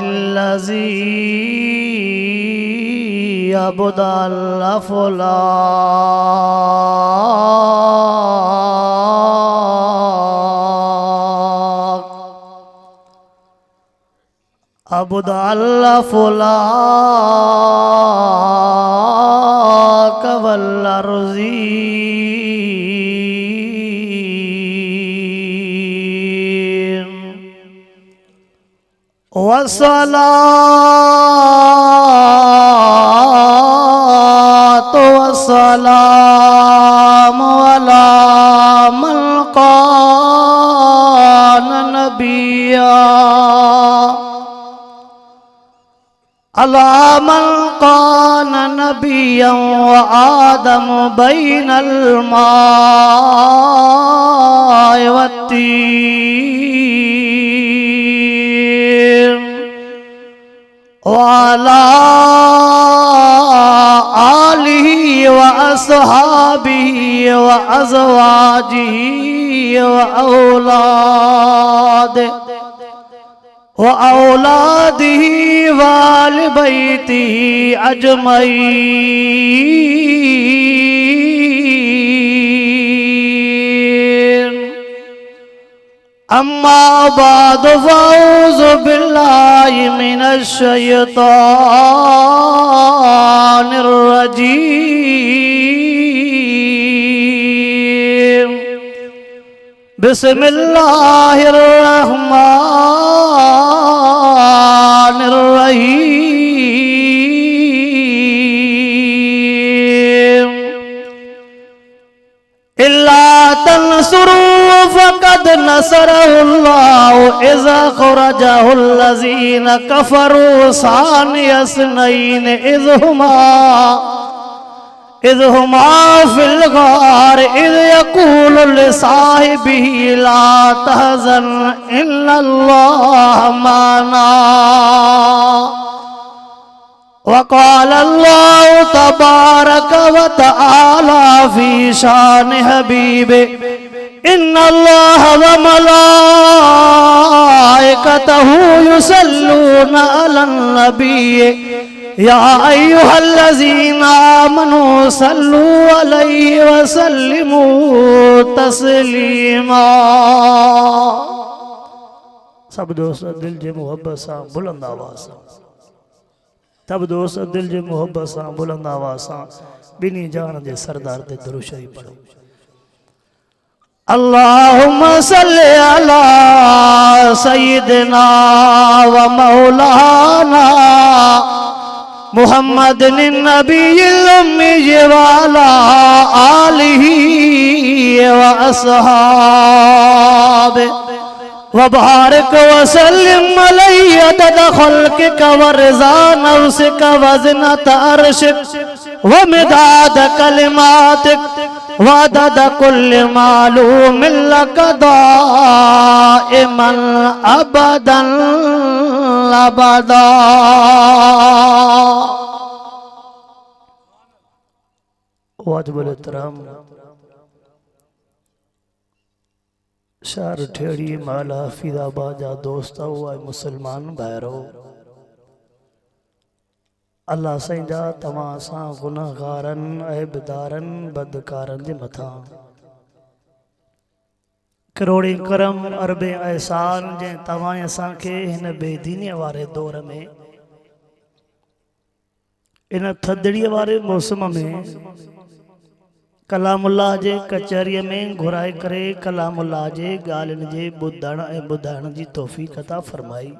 अल्हम्दुलिल्लाहिल्लज़ी अबदल फला अबदल फला कवल अर्ज़ी वस्सलातु वस्सलामु अला मन कान नबिय्या अला मन कान नबिय्यन व आदम बैनल मा'i वत्तीन वाला आलिही व अस्हाबिही व अज़वाजिही व औलादिही वाल बैतिही अजमईन अम्मा बाद फ़अऊज़ु बिल्लाहि मिनश शैतानिर रजीम बिस्मिल्लाहिर रहमानिर रहीम इल्ला तंसुरू फ़क़द नसरहुल्लाहु इज़ा ख़रजहुल्लज़ीना कफ़रू सानियस्नैन इज़ हुमा फ़िल ग़ार इज़ यक़ूलु लिसाहिबिही ला तहज़न इन्नल्लाह माना वक़ाल अल्लाहु तबारक व तआला फ़ी शान हबीबे इन्नल्लाह व मलाइकतहु युसल्लूना अलन नबिय्य या अय्युहल्लज़ीना आमनू सल्लू अलैहि व सल्लिमू तस्लीमा। सब दोस्त दिल जे मोहब्बत सां बुलंद आवाज़ सां तब दोस्त दिल जे मोहब्बत सां बुलंद आवाज़ सां बिनी जान जे सरदार ते दुरूद शरीफ पढ़ो। अल्लाहुम्मा सल्लि अला सय्यिदिना व मौलाना मुहम्मदिन नबिय्यिल उम्मी व अला आलिही व अस्हाबिही व बारिक व सल्लिम अलैहि अदद खल्क़िका व रिज़ा नफ्सिका व ज़िनत अर्शिक व मिदाद कलिमातिक व अदद कुल्लि मालूमिन लका दाइमन अबदन अबदा। वाजिबुल एहतराम शहर ठेड़ी माला फीदाबाद जा दोस्त हुआ मुसलमान भाइरो अल्लाह साईं जा तव्हां सां गुनाहगारन ऐबदारन बदकारन जे मथां करोड़ी करम अरबे एहसान जे तव्हां असांखे हिन बेदीनीअ वारे दौर में इन थदड़ीअ वारे मौसम में कलामुल्लाह जे कचहरीअ में घुराए करे कलामुल्लाह जे ॻाल्हियुनि जे ॿुधण ऐं ॿुधाइण जी तौफ़ीक़ अता फरमाई।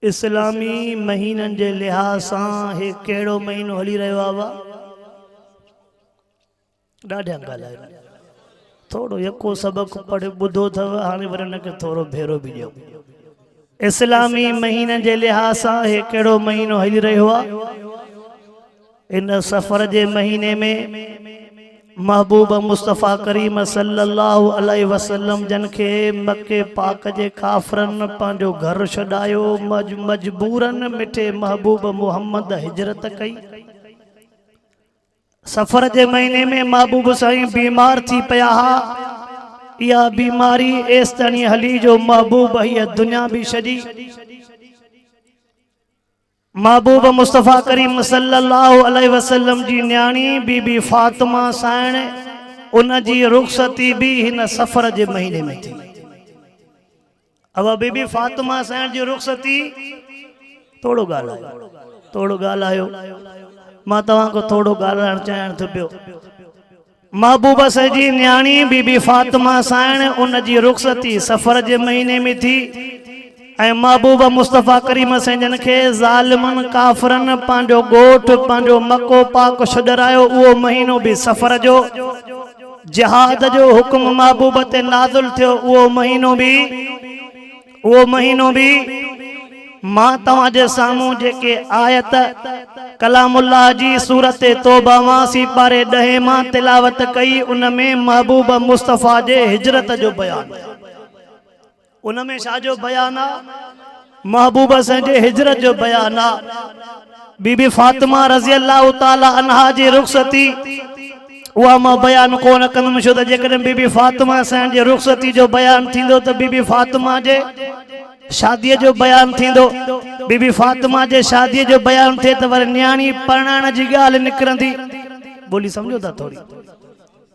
इस्लामी महीननि जे लिहाज़ सां हे कहिड़ो महीनो हली रहियो आहे? ॾाढा ॻाल्हायो थोरो यको सबक़ पढ़ ॿुधो अथव हाणे वरी हुनखे थोरो भेरो बि ॾियो। इस्लामी महीननि जे लिहाज़ सां हे कहिड़ो महीनो हली रहियो आहे? इन सफ़र जे महीने में महबूब मुस्तफ़ा करीम सल्लल्लाहु अलैहि वसल्लम जन के मक्के पाक जे काफ़रन पंहिंजो घर छॾायो मजबूरन मिठे महबूब मोहम्मद हिजरत कई। सफ़र जे महीने में महबूब साईं बीमार थी पिया हा। इहा बीमारी एस ताणी हली जो महबूब हीअ दुनिया भी छॾी। महबूब मुस्तफ़ा करीम सल्लल्लाहु अलैहि वसल्लम जी न्याणी बीबी फातिमा साइण उन जी रुख़सती भी हिन सफ़र जे महीने में थी। अब बीबी फातिमा साइण जी रुख़सती थोड़ो ॻाल्हायो मां तव्हांखे थोड़ो ॻाल्हाइण चाहिण थो पियो। महबूब साईं जी न्याणी बीबी फातिमा साइण उन जी रुख़सती सफ़र जे महीने में थी ऐं महबूब मुस्तफ़ा करीम साईं जन खे ज़ालिमन काफ़रन पंहिंजो ॻोठ पंहिंजो मको पाक छॾायो। उहो महीनो भी सफ़र जो जिहाद जो हुक्म महबूब ते नाज़िल थियो। उहो महीनो भी मां तव्हांजे साम्हूं जेके आयत कलामुल्लाह जी सूरत तौबा मां सिपारे 10 मां तिलावत कई उन में महबूब मुस्तफ़ा जे हिजरत जो बयान, उन में छा जो बयान आ? महबूब साईं जे हिजरत जो बयान आ। बीबी फातिमा रज़ी अल्लाह ताला अन्हा जी रुख़सती उहा मां बयान कोन कंदुमि छो त जेकॾहिं बीबी फातिमा साईं जी रुख़सती जो बयान थींदो त बीबी फातिमा जे शादीअ जो बयान थींदो। बीबी फातिमा जे शादीअ जो बयान थिए त वरी न्याणी परणाइण जी ॻाल्हि निकिरंदी। बोली समझो था थोड़ी?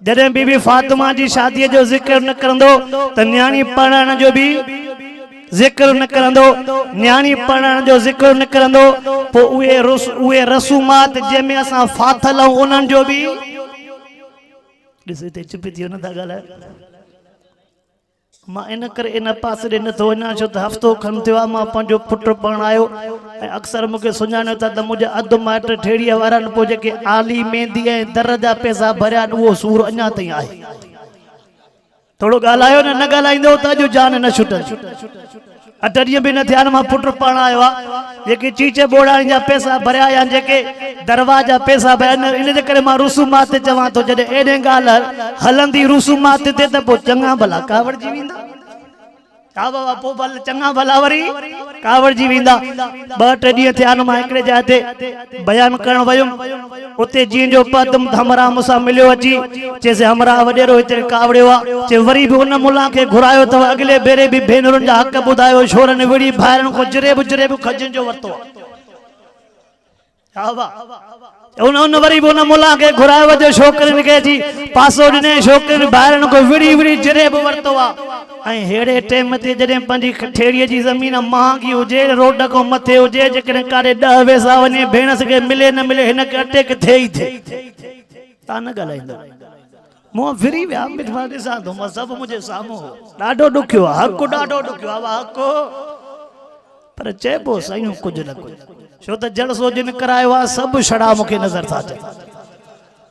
जॾहिं बीबी फातिमा जी शादीअ जो ज़िक्र न करंदो त न्याणी परणाइण जो भी ज़िक्र न करंदो। न्याणी परणाइण जो ज़िक्र न करंदो पोइ उहे रसूमात जंहिंमें असां फाथल आहियूं उन्हनि जो भी ॾिस हिते चुप थी वञो था ॻाल्हाए। मां इन करे इन पासे ॾे नथो वञा छो त हफ़्तो खन थियो आहे मां पंहिंजो पुटु पढ़ायो ऐं अक्सर मूंखे सुञाणियो था त मुंहिंजा अधु माइट ठेड़ीअ वारनि पोइ जेके आली मेहंदी ऐं दर जा पैसा भरिया उहो सूर अञा ताईं आहे। थोड़ो ॻाल्हायो न ॻाल्हाईंदो त अॼु जान न छुटंदी। 8 ॾींहं भी न थिया मां पुटु पढ़ायो आहे जेके चीच बोड़ाणी जा पैसा भरिया या जेके दरवाजा पैसा भरिया इन जे करे मां रुसूमात ते चवां थो। जॾहिं एॾे ॻाल्हि हलंदी रुसूमात ते त पोइ चङा भला कावड़जी वेंदा। हा बाबा पोइ भले चङा भला वरी कावड़जी वेंदा। 2-3 ॾींहं थिया मां हिकिड़े जाइ ते बयान करण वयुमि। उते जीअं जो पदम हमरा मूंसां मिलियो अची चइसि हमरा वॾेरो हिते कावड़ियो आहे। चए वरी भी उन मुला खे घुरायो अथव अॻिले भेरे भी भेनरुनि जा हक़ ॿुधायो छोरनि विड़ी भाइरनि खां जरेब खजनि जो वरितो आहे। हा वाह उन वरी भी उन मुला खे घुरायो जो छोकिरियुनि खे अची पासो ॾिने छोकिरियुनि भाइरनि खां विड़ी जरेब वरितो आहे। ऐं हेड़े टाइम ते जॾहिं पंहिंजी ठेड़ीअ जी ज़मीन महांगी हुजे रोड खां मथे हुजे जेकॾहिं काॾे 10 पैसा वञे भेण खे मिले न मिले हिन खे अटैक थिए ई थिए। तव्हां न ॻाल्हाईंदो मुंहुं फिरी विया मां ॾिसां थो मां सभु मुंहिंजे साम्हूं हो। ॾाढो ॾुखियो आहे हक़ ॾाढो ॾुखियो आहे हक़ पर चइबो साईं कुझु न कुझु छो त जलसो जिन करायो आहे सभु छड़ा मूंखे नज़र था अचनि।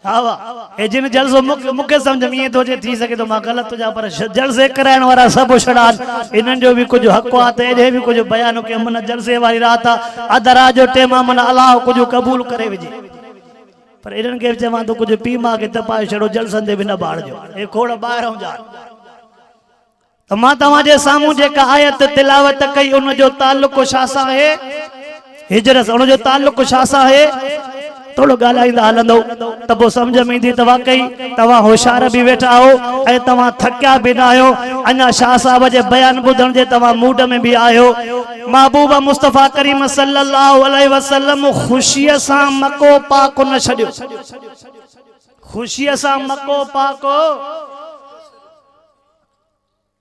हा वाह ए जिन जलसो मूंखे सम्झ में ईअं थो अचे थी सघे तो मां ग़लति हुजां पर जलसे कराइण वारा सभु छड़ा इन्हनि जो भी कुझु हक़ आहे त एॾे भी कुझु बयान कयो मन जलसे वारी रात आहे अधु रात जो टाइम आहे मन अलाह कुझु क़बूल करे विझे। पर इन्हनि खे चवां थो कुझु पीउ माउ खे तपाए छॾो जलसनि ते बि न बाड़जो हे खोड़ ॿाहिरां जा। त मां तव्हांजे साम्हूं जेका आयत तिलावत कई उनजो ताल्लुक छा सां आहे? हिजरत उनजो ताल्लुक छा सां आहे? थोड़ो ॻाल्हाईंदा हलंदो त पोइ सम्झ में ईंदी। तव्हां कई तव्हां होशियार भी वेठा हो ऐं तव्हां थकिया भी न आहियो अञा शाह साहब जे बयान ॿुधण जे तव्हां मूड में भी आहियो। महबूब मुस्तफ़ा करीम सल्लल्लाहु अलैहि वसल्लम ख़ुशीअ सां मको पाक न छॾियो। ख़ुशीअ सां मको पाक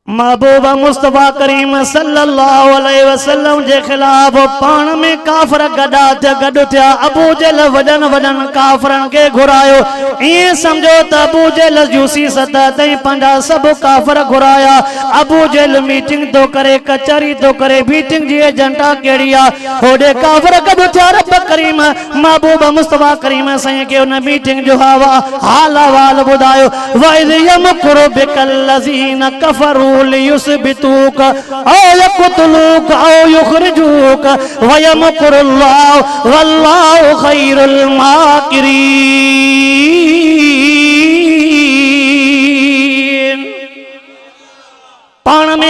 महबूब मुस्तफ़ा करीम सल्लल्लाहु अलैहि वसल्लम जे खिलाफ पाण में काफ़र गॾु थिया। अबू जहल वॾनि काफ़रनि खे घुरायो। ईअं सम्झो त अबू जहल यूसी सतह ताईं पंहिंजा सभु काफ़र घुराया। अबू जहल मीटिंग तो करे कचहरी तो करे मीटिंग जी एजेंडा कहिड़ी आहे होॾे काफ़र गॾु थिया। रब करीम महबूब मुस्तफ़ा करीम साईं खे उन मीटिंग जो हाल अहवाल ॿुधायो। वइज़ यमकुरु बिकल लज़ीना कफ़रू लियुस्बितूक औ यक़्तुलूक औ युख़रिजूक वयमकुरुल्लाहु वल्लाहु खैरुल माकिरीन।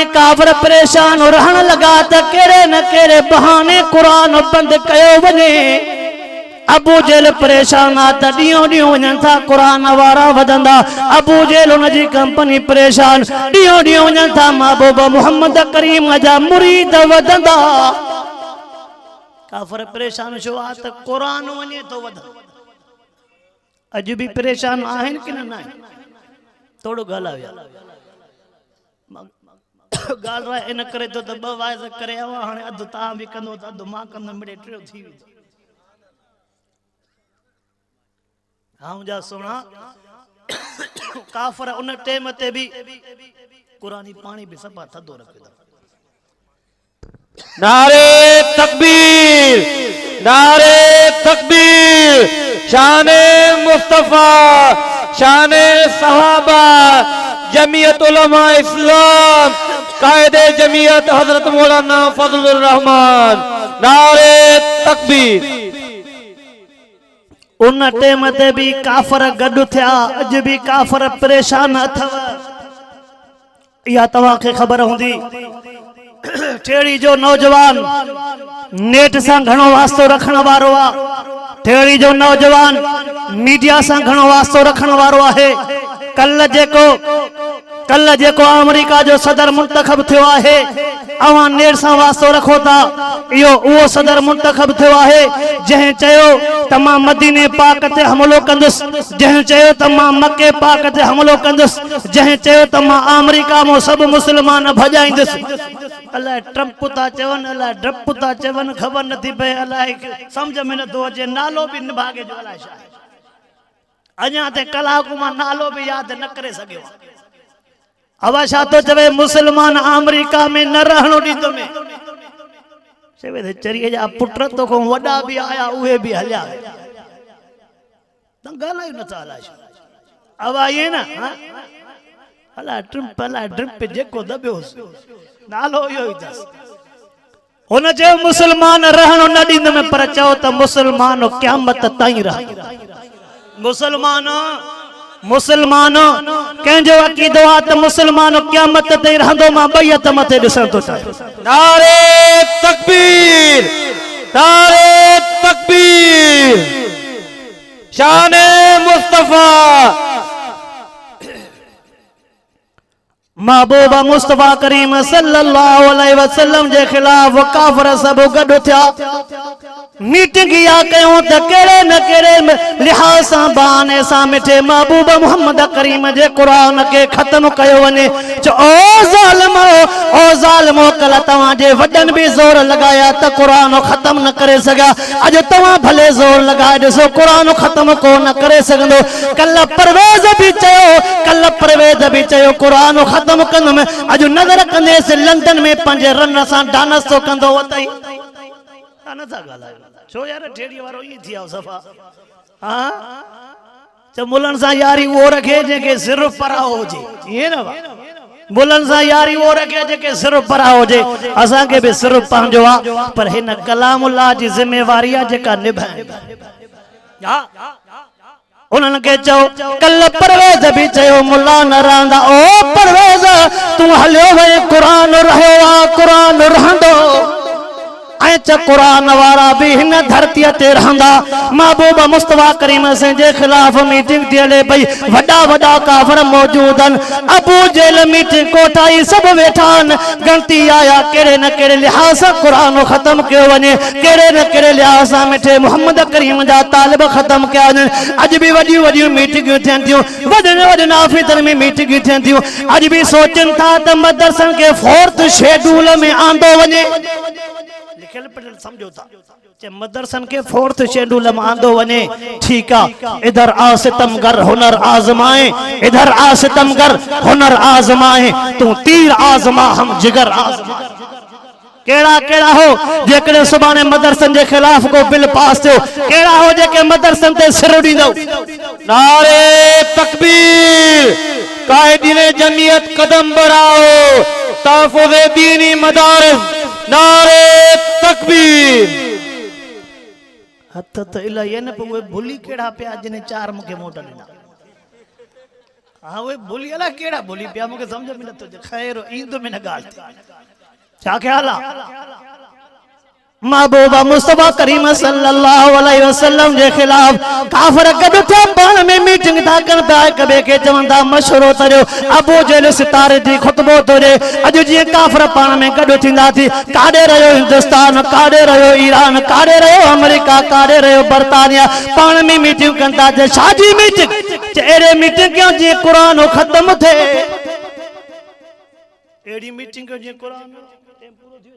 वने काफर परेशान रहन लगा त केड़े न केड़े बहाने कुरान बंद कयो वने। अबू जेल परेशान आ त ॾींहों ॾींहों वञनि था कुरान वारा वधंदा। अबू जेल उन जी कंपनी परेशान, ॾींहों ॾींहों वञनि था महबूब मोहम्मद करीम जा मुरीद वधंदा। काफर परेशान छो आ त कुरान वञे तो वध। अॼु बि परेशान आहिनि कि न आहिनि? थोड़ो ॻाल्हायो यार। ॻाल्हि इन करे तो त ॿ वाइज़ करे आयो हाणे अधु तव्हां बि कंदो त अधु मां कंदुमि, मिड़े टियो थी वेंदो। हाँ जा सोना काफर उन टाइम ते भी कुरानी पानी भी सभा थदो रखे। नारे तकबीर, नारे तकबीर। शाने मुस्तफा, शाने सहाबा, जमीयत उलमा इस्लाम, कायदे जमीयत हजरत मौलाना फजलुर रहमान। नारे तकबीर। उन टाइम ते भी काफर गड थिया, अज भी काफर परेशान अथव। या तवा के खबर होंदी टेड़ी जो नौजवान नेट से घणो वास्तो रखण वारो आ, टेड़ी जो नौजवान मीडिया से घणो वास्तो रखण वारो आहे। कल जेको अमेरिका जो सदर मुंतखब थियो आहे, अवां नेट सां वास्तो रखो था, इहो उहो सदर मुंतखब थियो आहे जंहिं चयो त मां मदीने पाक ते हमलो कंदुसि, जंहिं चयो त मां मके पाक ते हमलो कंदुसि, जंहिं चयो त मां अमेरिका में सब मुसलमान भॼाईंदुसि। अलाए ट्रम्प था चवनि, अलाए ड्रप था चवनि, ख़बर नथी पए, अलाए सम्झ में नथो अचे। नालो बि निभागे जो अलाए छा अञा ते कलाक मां नालो भी याद न करे सघियो। हवा छा तो चवे मुसलमान अमेरिका में न रहणो ॾींदो में। चवे चरीअ जा पुट तो को वॾा भी आया, उहे भी हलिया। त ॻाल्हायूं नथा अलाए छा। हवा ये न अलाए ट्रम्प, अलाए ड्रिप जेको दबियोसि नालो इहो ई अथसि। हुन चयो मुसलमान रहणो न ॾींदुमि, पर चयो त मुसलमान क़यामत ताईं रहंदा। मुसलमान कंहिंजो अक़ीदो आहे त मुसलमान क़यामत ताईं रहंदो। मां बैयत मथे ॾिसण थो चाहियां। नारे तकबीर, नारे तकबीर। शाने मुस्तफा, महबूब मुस्तफा करीम सल्लल्लाहु अलैहि वसल्लम के खिलाफ काफर सब गड थिया। मीटिंग या कयूं त केड़े न केड़े लिहाज सां बहाने सां मिठे महबूब मोहम्मद करीम जे कुरान के खत्म कयो वने। ओ ज़ालिमो कल तवां जे वडन भी जोर लगाया त कुरान खत्म न करे सगा। अज तवां भले जोर लगाए ॾिसो कुरान खत्म को न करे सघंदो। कल परवेज़ भी चयो कुरान खत्म कंदुमि। अज नज़र कंदेसि लंदन में 5 रन सां डांस तो कंदो वतई। नथा ॻाल्हायो छो यार, ढेड़ी वारो ई थी आयो सफ़ा। हाँ त मुलन सां यारी वो रखे जेके सिर्फ पराओ हुजे, ये न मुलन सां यारी वो रखे जेके सिर्फ पराओ हुजे। असां के भी सिर्फ पंहिंजो आ, पर हिन कलामुल्लाह जी ज़िम्मेवारी आहे जेका निभाइणी। उन्हनि के चओ कल परवेज़ भी चयो मुल्ला न रहंदा। ओ परवेज़ तू हलियो वे कुरान रहियो आ, कुरान रहंदो। कुरान वारा भी हिन धरती ते रहंदा। महबूब मुस्तफा करीम से जे खिलाफ मीटिंग थी हले पई, वडा वडा काफर मौजूद आहिनि। अबू जेल मीटिंग कोठाई सब वेठा आहिनि। गणती आया केड़े न केड़े लिहाज सां कुरान खत्म कयो वञे, केड़े न केड़े लिहाज सां मिठे मोहम्मद करीम जा तालिब खत्म कया वञनि। अज भी वडियूं वडियूं मीटिंगूं थियनि थियूं, वडनि वडनि ऑफिसनि में मीटिंगूं थियनि थियूं। अज भी सोचनि था त मदरसनि के 4th शेड्यूल में आंदो वञे। लिखियल पढ़ियल समझो था कि मदरसन के 4th शेड्यूल में आंदो वने। ठीक है, इधर आ सितमगर हुनर आजमाए, इधर आ सितमगर हुनर आजमाए, तू तीर आजमा हम जिगर आजमा। केड़ा केड़ा हो जेकॾहिं सुभाणे मदरसन के खिलाफ को बिल पास थियो, केड़ा हो जेके मदरसन ते सिर ॾींदो। नारे तकबीर। कायदीने जमीयत कदम बढ़ाओ, तहफ़्फ़ुज़े दीनी मदारिस। नारे तकबीर। हथ त इलाही न पे भूली केड़ा पे जिने 4 मुखे मोट ॾिना। हाँ वो बोली अला केड़ा बोली पिया मुझे समझ में न तो खैर ईंदो में न गाल क्या ख्याल महबूबा मुस्तफा करीम सल्लल्लाहु अलैहि वसल्लम जे खिलाफ काफिर गड थे पाण में मीटिंग था कन पिया कबे के चवंदा मशवरो तरियो अबू जहल सितारे दी खुतबो तोरे अज जी काफिर पाण में गड थिंदा थी काडे रयो हिंदुस्तान काडे रयो ईरान काडे रयो अमेरिका काडे रयो बर्तानिया पाण में मीटिंग कंदा जे शादी मीटिंग एड़े मीटिंग क्यों जी कुरान खत्म थे एड़ी मीटिंग क्यों जी कुरान पूरो थी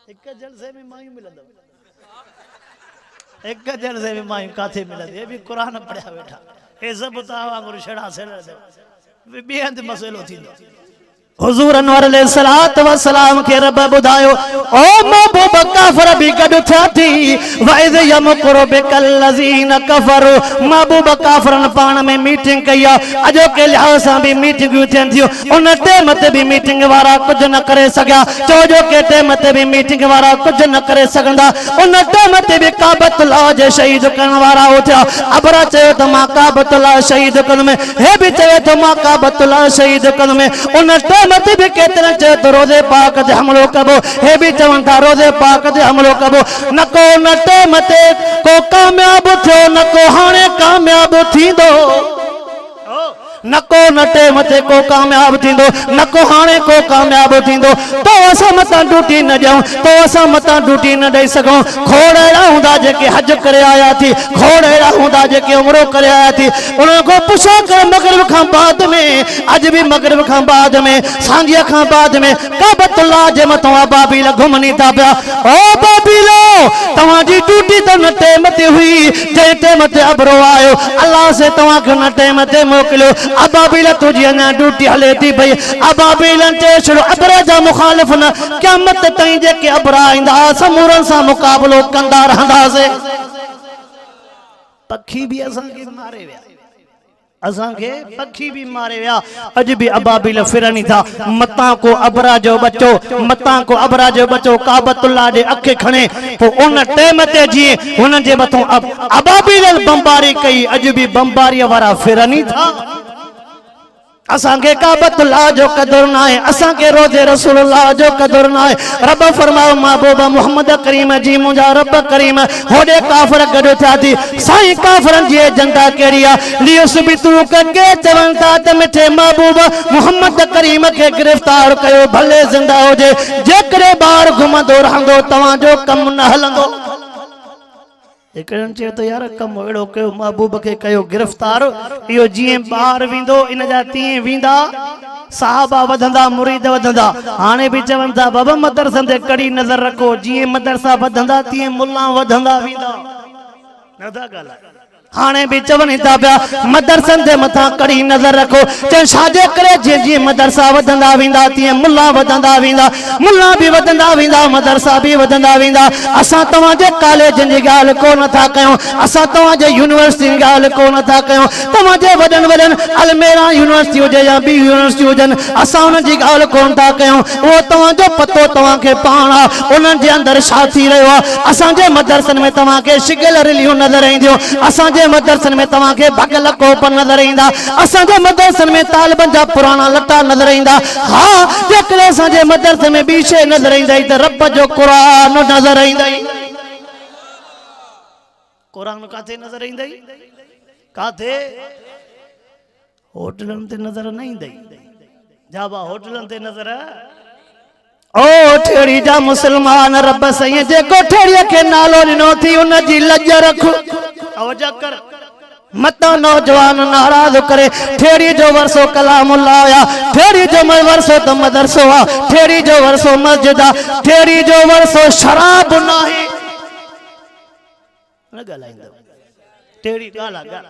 एक जलसे में मायूं मिलंदो एक जलसे में मायूं काथे मिलंदी ये भी कुरान पढ़या बैठा ए सब ता वांगुर छड़ा सेल दे बे अंत मसलो थींदो हुजूर अनवर अलैहिस्सलात व सलाम के रब बुधायो ओ महबूब काफिर भी गड थिया थी व इज यमकुरु बिकल्लज़ीन कफरु महबूब काफिरन पाण में मीटिंग कया अजो के लिहाज से भी मीटिंग थियन थियो उन टाइम ते भी मीटिंग वारा कुछ न करे सकिया चोजो के टाइम ते भी मीटिंग वारा कुछ न करे सगंदा उन टाइम ते भी काबतुल्लाह जे शहीद करण वारा उठया अबरा चयो त मां काबतुल्लाह शहीद कन में हे भी चयो त मां काबतुल्लाह शहीद कन में उन मत भी केतरा चे तो रोजे पाक ते हमलो कबो हे भी चवन था रोजे पाक ते हमलो कबो नको नटे मते को कामयाब थियो नको हाने कामयाब थींदो नको नटे मते को कामयाब थींदो नको हाने को कामयाब थींदो तो असां मतां ड्यूटी न ॾियूं तो असां मतां ड्यूटी न ॾेई सघूं खोड़ अहिड़ा हूंदा जेके हज करे आया थी खोड़ अहिड़ा हूंदा जेके उमरो करे आया थी उन्हनि खां पुछो कर मगरिब खां बाद में अॼु बि मगरिब खां बाद में सांझीअ खां बाद में काबतुल्लाह जे मथां अबाबील घुमनी था पिया ओ बाबीलो तव्हांजी ड्यूटी त न टाइम ते हुई जंहिं टाइम ते अबरो आयो अल्लाह से तव्हांखे न टाइम ते मोकिलियो अबाबील तुझी अञा ड्यूटी हले थी पई अबाबील चे छड़ो अबरा जा मुखालिफ न क़यामत ताईं जेके अबरा ईंदा समूरन सां मुक़ाबलो कंदा रहंदासीं पखी भी असांखे मारे विया असांखे पखी भी मारे विया अॼु भी अबाबील फिरनी था मतां को अबरा जो बचो काबतुल्लाह जे अखे खणे पोइ उन टाइम ते जीअं हुन जे मथां अबाबील बमबारी कई अॼु भी बमबारीअ वारा फिरनी था असांखे काबतुल्लाह जो कदर न आहे असांखे रोज़े रसूलुल्लाह जो कदर न आहे रब फरमायो महबूब मोहम्मद करीम जी मुंहिंजा रब करीम होॾे काफ़िर गॾु थिया थी साईं काफ़िरनि जी एजेंडा कहिड़ी आहे लियुस्बितू के चवनि था त मिठे महबूब मोहम्मद करीम खे गिरफ़्तार कयो भले ज़िंदा हुजे जेकॾहिं ॿार घुमंदो रहंदो तव्हांजो कमु न हलंदो हिकिड़नि चयो त यार कमु अहिड़ो कयो महबूब खे कयो गिरफ़्तार इहो जीअं ॿार वेंदो इन जा तीअं वेंदा साहबा वधंदा मुरीद वधंदा हाणे भी चवनि था बाबा मदरसनि ते कड़ी नज़र रखो जीअं मदरसा वधंदा तीअं मुल्ला वधंदा वेंदा नथा ॻाल्हायो हाणे भी चवनि था पिया मदरसनि जे मथां कड़ी नज़र रखो चवनि छाजे करे जीअं जीअं मदरसा वधंदा वेंदा तीअं मुल्ला वधंदा वेंदा मुल्ला भी वधंदा वेंदा मदरसा भी वधंदा वेंदा असां तव्हांजे कॉलेजनि जी ॻाल्हि कोन था कयूं असां तव्हांजे यूनिवर्सिटी जी ॻाल्हि कोन था कयूं तव्हांजे वॾनि वॾनि अलमेरा यूनिवर्सिटी हुजे या ॿी यूनिवर्सिटी हुजनि असां उन्हनि जी ॻाल्हि कोन था कयूं उहो तव्हांजो पतो तव्हांखे पाण आहे उन्हनि जे अंदरि छा थी रहियो आहे असांजे मदरसनि में तव्हांखे शिगिल रिलियूं नज़र ईंदियूं असांजे मदरसनि में तव्हांखे भॻल कोप नज़र ईंदा असांजे मदरसनि में तालिबनि जा पुराणा लटा नज़र ईंदा हा जेकॾहिं असांजे मदरसे में ॿी शइ नज़र ईंदई त रब जो क़ुरान नज़र ईंदई क़ुरान काथे नज़र ईंदई काथे होटलनि ते नज़र न ईंदई जाबा होटलनि ते नज़र ओ ठेड़ी जा मुसलमान रब सईं जेको ठेड़ीअ खे नालो ॾिनो थी उन जी लज रख तवज्जो कर मता नौजवान नाराज करे ठेड़ी जो वरसो कलामुल्लाह या ठेड़ी जो वरसो तो मदरसो आ ठेड़ी जो वरसो मस्जिद आ ठेड़ी जो वरसो शराब नाही न ॻाल्हाईंदो टेड़ी गाला गाला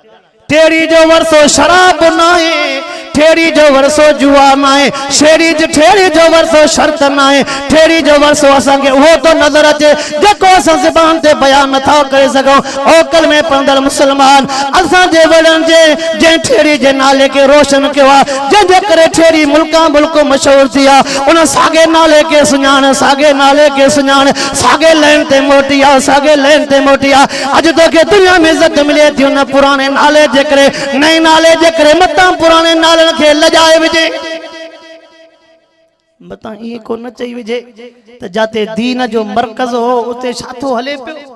टेड़ी जो वरसो शराब नाए ठेड़ी जो वरसो जुआ नाए शेरी जो ठेड़ी जो वरसो शर्त नाए ठेड़ी जो वरसो असांखे वो तो नजर अचे जेको असां ज़बान ते बयान नथा करे सघूं ओ कलमे पढ़ंदड़ मुसलमान असां जे वॾनि जे जंहिं ठेड़ी जे नाले खे रोशन कयो आहे जंहिंजे करे ठेड़ी मुल्का मुल्क मशहूर थी आहे उन साॻे नाले खे सुञाण साॻे नाले खे सुञाण साॻे लाइन ते मोटी आहे साॻे लाइन ते मोटी आहे अॼु तोखे दुनिया में इज़त मिले थी उन पुराणे नाले जे करे नए नाले जे करे मतां पुराणे नाले खे लजाए विझे मतां ये को न चई विझे त जाते दीन जो मरकज हो उते छा थो हले पियो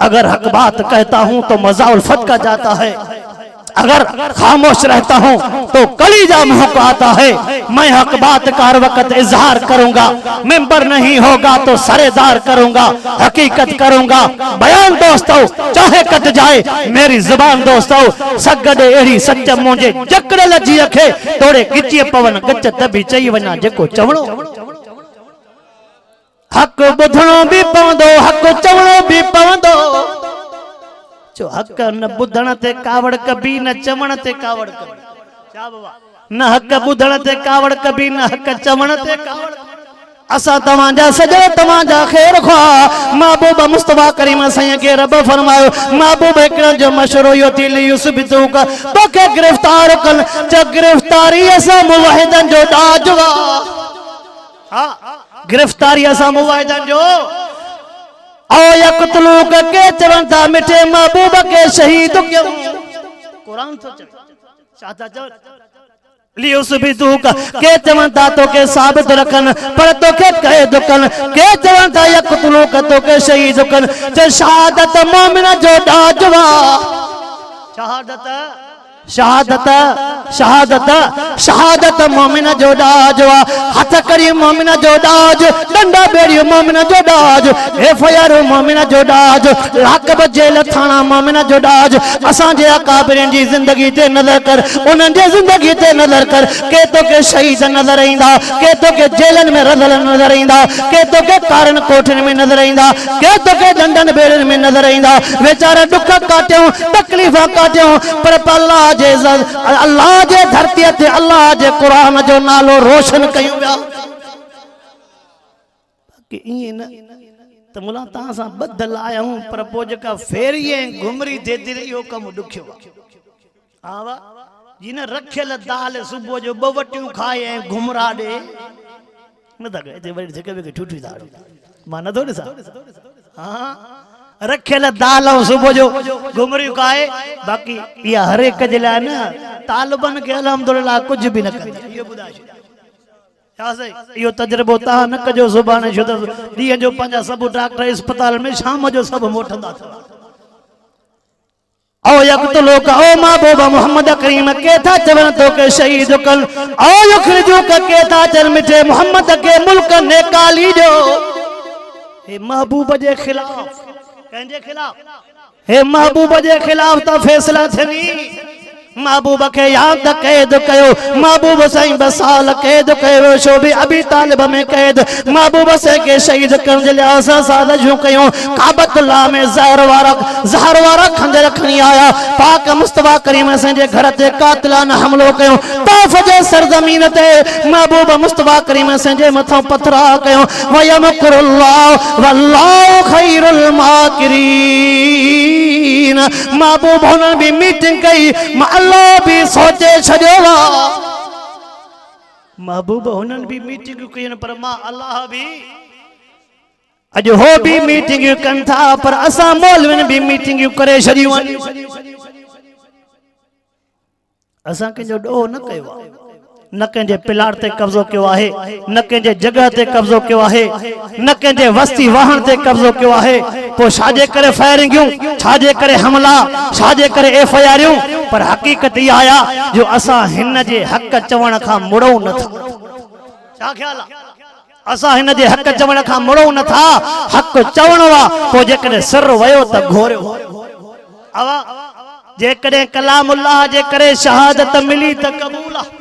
अगर हक बात कहता हूं तो मजा उल्फत का जाता है अगर खामोश रहता हूं तो कलीजा महक आता है मैं हक बात का हर वक्त इजहार करूंगा मेंबर नहीं होगा तो सरेदार करूंगा हकीकत करूंगा बयान दोस्तों चाहे कट जाए मेरी जुबान दोस्तों सगड़े एड़ी सच मुझे जकड़ लजी रखे तोड़े गिची पवन गच तभी चई वना जेको चवणो हक बुधणो भी पवंदो हक चवणो भी पवंदो जो हक न बुधण ते कावड़ कभी न चवण ते कावड़ कभी क्या बाबा न हक बुधण ते कावड़ कभी न हक चवण ते कावड़ असा तवांजा सजो तवांजा खैर खा महबूब मुस्तफा करीम सैयद के रब फरमायो महबूब एकरा जो मशरो यो थी यूसुबितु का तो के गिरफ्तार कन च गिरफ्तारी असा मुवाहिदन जो दाजवा हां गिरफ्तारी असा मुवाहिदन जो ओ यकतलूक के चवंता मिठे महबूब के शहीद क्यों कुरान तो चाहता चल लियुसबितु के चवंता तो के साबित रखन पर तो के कैद कन के चवंता यकतलूक तो के शहीद कन च शहादत मोमिन जो दाजवा शहादत शहादत शहादत शहादत मोमिन जो दाजवा हथ करी मोमिन जो दाज डंडा बेड़ी मोमिन जो दाज एफआईआर मोमिन जो दाज लाकब जेल थाना मोमिन जो दाज असां जे अकाबिरन जी जिंदगी ते नजर कर उन्हनि जे जिंदगी ते नजर कर के तो के शहीद नजर ईंदा के तो के जेलन में रदल नजर ईंदा के तो के कारण कोठन में नजर ईंदा के तो के डंडन बेड़न में नजर ईंदा बेचारा दुख काटियो तकलीफा काटियो पर अल्लाह अल्लाह जे धरती ते अल्लाह जे कुरान जो नालो रोशन कयूं विया कि इए न त मुला ता सा बदल आया हूं पर पो जका फेरी ऐं घुमरी थे थे यो कम दुखियो आवा जिन रखियल दाल सुबह जो बवटियूं खाए ऐं घुमरा दे न त ते वरी जके के ठूठी दाल मां न थो ॾिसां हां रखियल दाल सुबह जो घुमरियूं खाए बाकी इहा हर एक जे लाइ न तालिबन के अल्हम्दुलिल्लाह कुछ भी न कंदा इहो ॿुधाए छा सही इहो तजुर्बो तव्हां न कजो सुभाणे छो त ॾींहं जो पंहिंजा सभु डॉक्टर अस्पताल में शाम जो सभु मोटंदा ओ यकतलो का ओ महबूब मोहम्मद करीम के था चवन तो के शहीद कल ओ यखरजू के था चल मिठे मोहम्मद के मुल्क ने काली जो हे महबूब जे खिलाफ कंहिंजे खिलाफ हे महबूब जे खिलाफ त फैसला थनी महबूब के याद कैद कयो महबूब साईं बसाल कैद कयो शो भी अभी तालिब में कैद महबूब से के शहीद करण जे लाइ असां साज़िशूं कयूं काबतुल्लाह में ज़हर वारा खंजर खणी आया पाक मुस्तफा करीम असां जे घर ते कातिलाना हमलो कयो ताफ जे सरजमीन ते महबूब मुस्तफा करीम असां जे मथां पथरा कयो वयमकुरुल्लाह वल्लाहु खैरुल माकिरीन महबूब हुन भी मीटिंग कई अल्लाह भी सोचे छड़ियो महबूब हुनन भी मीटिंग कयन पर मां अल्लाह भी अज हो भी मीटिंग कन था पर असा मौलविन भी मीटिंग करे छड़ियो असा के जो डो न कयो न कंहिंजे पिलार ते कब्ज़ो कयो आहे न कंहिंजे जगह ते कब्ज़ो कयो आहे न कंहिंजे वस्ती वाहन ते कब्ज़ो कयो आहे पोइ छाजे करे फायरिंगूं छाजे करे हमला छाजे करे एफआईआरियूं पर हकीकत इहा आया जो असां हिन जे हक़ चवण खां मुड़ो नथा छा ख्याल आहे असां हिन जे हक़ चवण खां मुड़ो नथा हक़ चवणो आहे पोइ जेकॾहिं सिर वयो त घोरियो अवा जेकॾहिं कलामुल्लाह जे करे शहादत मिली त क़बूल आहे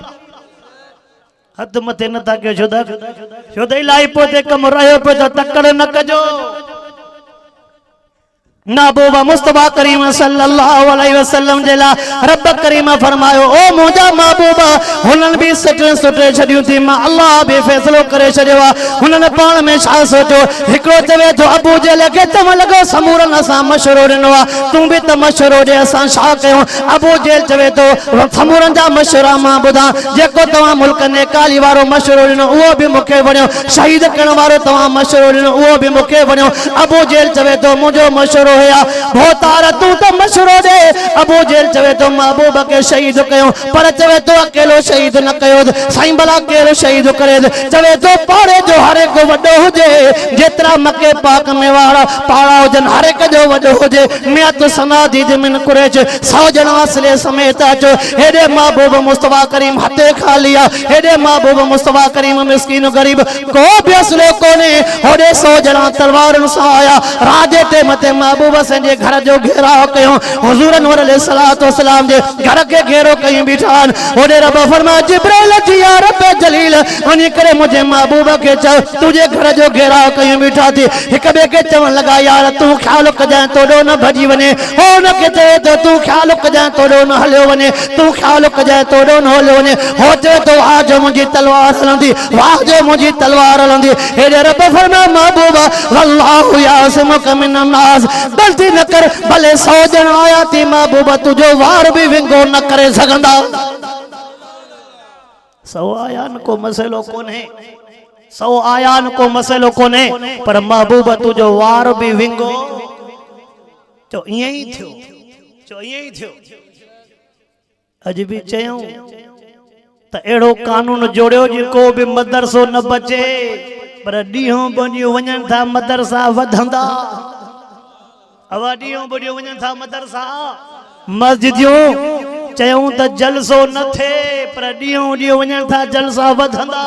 हद मथे नथा कयो छो त इलाही पोइ कम रहियो पियो त तकड़ न कजो महबूबा मुस्तफा करीम सल्लल्लाहु अलैहि वसल्लम जे ला रब करीम फरमायो ओ मुंहिंजा महबूबा हुननि भी सुठे सुठे छॾियूं थी मां अल्लाह भी फैसलो करे छॾियो आहे हुननि पाण में छा सोचियो हिकिड़ो चवे थो अबू जहल खे चवण लॻो समूरनि असां मशवरो ॾिनो आहे तूं बि त मशवरो ॾे असां छा कयूं अबू जहल चवे थो समूरनि जा मशवरा मां ॿुधां जेको तव्हां मुल्क नेकाली वारो मशवरो ॾिनो उहो बि मूंखे वणियो शहीद करण वारो तव्हां मशवरो ॾिनो उहो बि मूंखे वणियो अबू जहल चवे थो मुंहिंजो मशवरो भोतार तू तो मशवरो दे अबू जहल चवे तो महबूब के शहीद कयो पर चवे तो अकेलो शहीद न कयो साईं भला केरो शहीद करे चवे तो पाड़े जो हर एक वडो हुजे जेतरा मके पाक में वाड़ा पाड़ा हुजन हर एक जो वडो हुजे मैं तो सनादी मिन कुरैश 100 जन असले समेत अचो हेडे महबूब मुस्तफा करीम हथे खालिया हेडे महबूब मुस्तफा करीम मिस्कीन गरीब को भी असले कोने होडे 100 जना तलवारन सा आया राजे ते मते महबूब जे घर जो घेराव कयो हुजूर नूर अलैहिस्सलातु वस्सलाम जे घर के घेरो कई बिठान ओडे रब फरमाया जिब्राइल जी या रब जलील वनी करे मुझे महबूब के चव तुझे घर जो घेराव कई बिठा थी एक बे के चवण लगा यार तू ख्याल कजाए तोड़ो न भजी वने हो न के चवे तो तू ख्याल कजाए तोड़ो न हलियो वने तू ख्याल कजाए तोड़ो न हलियो वने हो चवे तो आ जो मुझी तलवार हलंदी वाह जो मुझी तलवार हलंदी हेडे रब फरमाया महबूबा वल्लाहु यासमुक मिनन नास गलती न कर भले 100 जन आया थी महबूबा तुझो वार भी विंगो न करे सघंदा 100 आयान को मसलो कोने 100 आयान को मसलो कोने पर महबूबा तुझो वार भी विंगो चो ईअं ई थियो अज भी चयूं त एड़ो कानून जोड़ियो जेको भी मदरसो न बचे पर ॾींहों ॿॾियूं वञनि था मदरसा वधंदा अवाडियों बड़ियों वञनि था मदरसा मस्जिदियों चयूं त जलसो न थे पर ॾींहों ॾींहों वञनि था जलसा वधंदा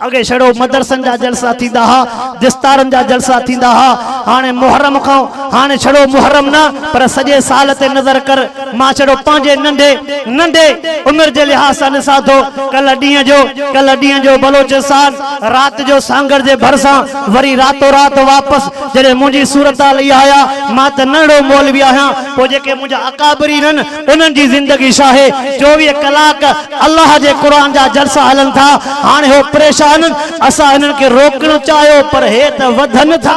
अगे छड़ो मदरसन जा जलसा थींदा हा दिस्तारन जा जलसा थींदा हा हाने मुहर्रम खां हाने छड़ो मुहर्रम ना पर सजे साल ते नजर कर मां छड़ो पांजे नंढे उम्र जे लिहाज सां ॾिसां थो कल ॾींहं जो बलोचिस्तान रात जो सांगर जे भरसां वरी रातो रात वापस जॾहिं मुंहिंजी सूरत लई आया मां त नंढो मौलवी आहियां पोइ जेके मुंहिंजा अकाबरीन उन्हनि जी ज़िंदगी छा आहे 24 कलाक अल्लाह जे क़ुरान जा जलसा हलन था हाणे हो परेशान असा इन्हनि खे रोकण चाहियो पर हे त वधन था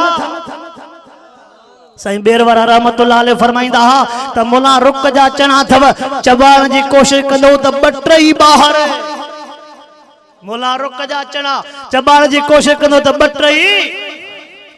साईं बेरवारा रहमतुल्लाह अलैह फरमाईंदा हा त मुला रुक जा चणा थव चबाण जी कोशिश कंदो त बटई ॿाहिर मुला रुक जा चणा चबाण जी कोशिश कंदो त बटई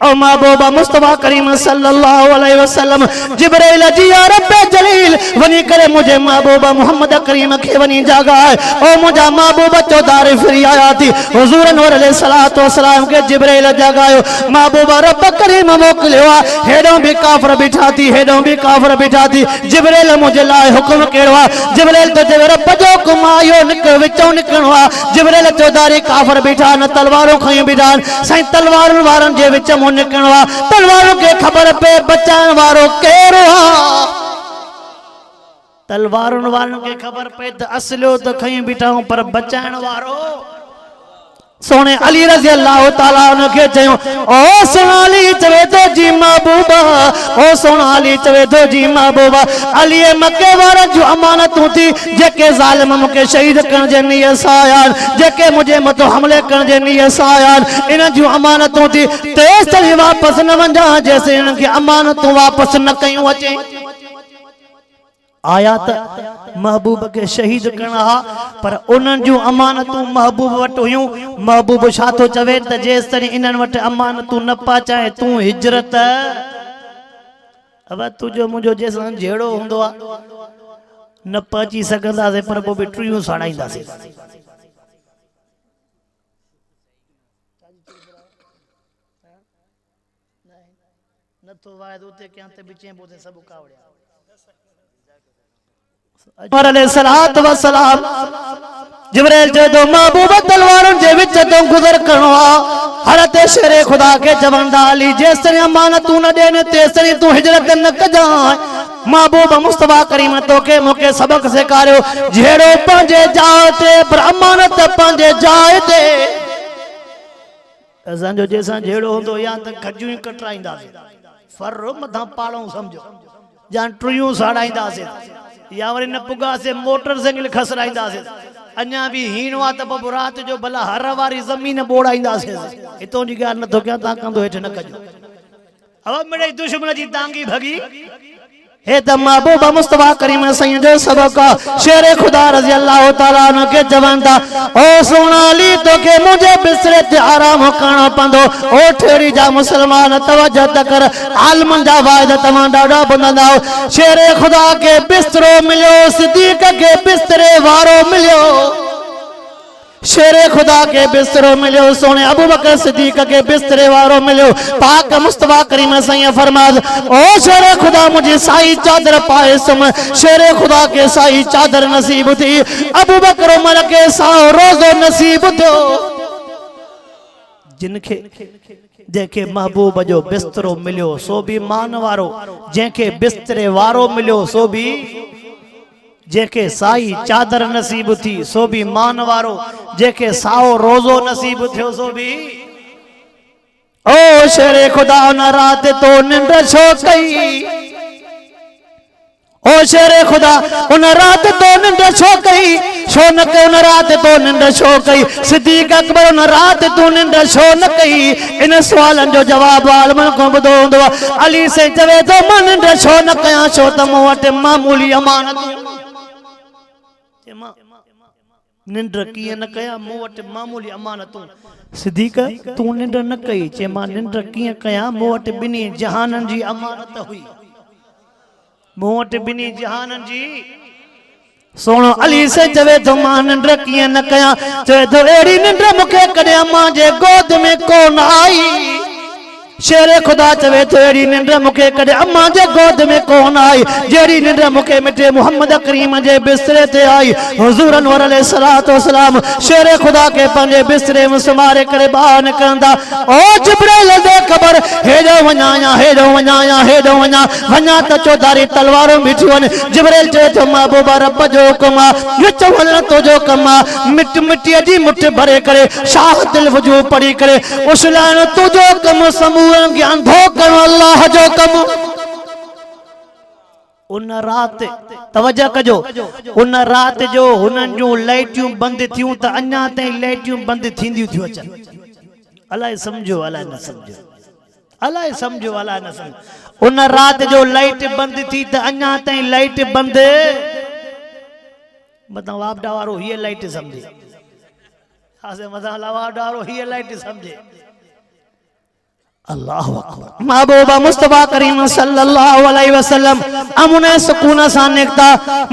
ओ महबूबा मुस्तफा करीम सल्लल्लाहु अलैहि वसल्लम जिब्राइल जी या रब जलील वनी करे मुझे महबूबा मोहम्मद करीम के वनी जगाए ओ मुझा महबूबा चौधारी फिरी आया थी हुजूर नूर अलैहिस्सलातु वस्सलाम के जिब्राइल जगायो महबूबा रब करीम मोकलियो हेडो भी काफर बिठा थी जिब्राइल मुझे लाए हुक्म केड़वा जिब्राइल तो जे रब जो हुक्म आयो निकल विचों निकलवा जिब्राइल चौधारी काफर बिठा न तलवारों खई बिठान साईं तलवारन वारन जे विच निकलवा तलवारों के खबर पे बचाने वारो केरो तलवारों वालों के खबर पे त असलो तो खई बिठाऊं पर बचाने वारो सोने अली रज़ी अल्लाह ताला उनके चयो ओ सोनाली चवे तो जी महबूबा ओ सोनाली चवे तो जी महबूबा अली मक्के वारन जो अमानतूं थी जेके ज़ालिम मुके शहीद करण जे नियत सां आया जेके मुझे मतो हमले करण जे नियत सां आया इन जो अमानतूं थी तेस तरी वापस न वंजा जैसे इन के अमानतूं वापस न कयूं अचे आयात महबूब के शहीद करना पर उन्हनि जो अमानतूं महबूब वटि हुयूं महबूब छा थो चवे त जेस तरी इन्हनि वटि अमानतूं न पहुचाए तूं हिजरत अब तुझो मुंहिंजो जेसां जहिड़ो हूंदो आहे न पहुची सघंदासीं पर पोइ बि टियूं साड़ाईंदासीं नथो वाइदो उते कयां त बिचे पोइ सभु कावड़िया जिब्राइल जो दो महबूब तलवारन जे विच तो गुजर करणो हरत शेरे खुदा के जवंदा अली जेस तरी अमानतूं न देने तेस तरी तू हिजरत न कजाए महबूब मुस्तफा करीम तो के मुके सबक सिखारियो जेड़ो पंजे जाए ते पर अमानत पंजे जाए ते असां जो जेसा जेड़ो हुंदो या त खजूं कटराईंदासीं फर मथा पाड़ो समझो जान ट्रियूं साड़ाईंदासीं या वरी न पुगासीं मोटरसाइकिल खसराईंदासीं अञा भी हीण वा त बबू रात जो भला हर वारी ज़मीन बोड़ाईंदासीं हितों जी ॻाल्हि नथो कयां तव्हां कंदो हेठि न कजो अब मिड़ई दुश्मन जी तांगी भगी हे त महबूबा मुस्तफा करीम सईं जो सबका शेर खुदा रज़ी अल्लाह ताला अन्हु के चवंदा ओ सोनाली तोखे मुझे बिस्तरे ते आराम करणो पवंदो ओ ठेड़ी जा मुसलमान तवज्जो त कर आलमन जा वाइद तव्हां ॾाढा ॿुधंदा शेर खुदा के बिस्तरो मिलियो सिद्दीक़ के बिस्तरे वारो मिलियो शेर खुदा के बिस्तरो मिलियो सोने अबू बकर सिद्दीक़ के बिस्तरे वारो मिलियो पाक मुस्तफा करीम सैयद फरमाद ओ शेर खुदा मुझे साई चादर पाए सुम शेर खुदा के साई चादर नसीब थी अबू बकर उमर के साओ रोज़ो नसीब थियो जिनके जेके महबूब जो बिस्तरो मिलियो सो भी मान वारो जेके बिस्तरे वारो मिलियो सो भी जेके साई चादर नसीब थी सो भी मान वारो जेके साओ रोज़ो नसीब थियो सो भी ओ शेरे खुदा उन रात तो निंड छो कई ओ शेरे खुदा उन रात तो निंड छो कई छो न कई उन रात तो निंड छो कई सिद्दीक़ अकबर उन रात तू निंड छो न कई इन सवालन जो जवाब आलमन को ॿुधो हूंदो अली से चवे तो मां निंड छो न कयां छो त मूं वटि मामूली अमानत निंड कीअं न कयां मूं वटि मामूली अमानतूं सिद्दीक़ तूं निंड न कई चे मां निंड कीअं कयां मूं वटि ॿिन्ही जहाननि जी अमानत हुई मूं वटि ॿिन्ही जहाननि जी सोनो अली से चवे तो मां निंड कीअं न कयां चवे तो अहिड़ी निंड मूंखे कॾहिं अम्मा जे गोद में कोन आई शेर खुदा चवे तो अहिड़ी निंड मूंखे कॾहिं अम्मा जे गोद में कोन आई जहिड़ी निंड मूंखे मिठे मोहम्मद करीम जे बिस्तरे ते आई हुज़ूर अनवर अलैहिस्सलातु वस्सलाम शेर खुदा के पंहिंजे बिस्तरे में सुम्हारे करे ॿाहिरि निकिरंदा ओ जिब्राइल दे ख़बर हेॾो वञा या हेॾो वञा या हेॾो वञा वञा त चौधारी तलवारूं बीठियूं आहिनि जिब्राइल चवे थो महबूबा रब जो हुकुम आहे इहो चवण तुंहिंजो कमु आहे मिटीअ जी मुठ भरे करे शाह दिल वजू पढ़ी करे उछलाइण तुंहिंजो कमु समूह ज्ञान धोकर अल्लाह जो कम उन रात तवज्जो कजो उन रात जो हुनन जो लाइटियूं बंद थियूं त अञा ताईं लाइटियूं बंद थींदियूं थियूं अचन अलाए समझो अलाए न समझो अलाए समझो अलाए न समझो उन रात जो लाइट बंद थी त अञा ताईं लाइट बंद मता वापडा वारो हीअ लाइट समझे हासे मता वापडा वारो हीअ लाइट समझे अल्लाह अकबर महबूबा मुस्तफा करीम सल्लल्लाहु अलैहि वसल्लम अमुने सुकून सां निकता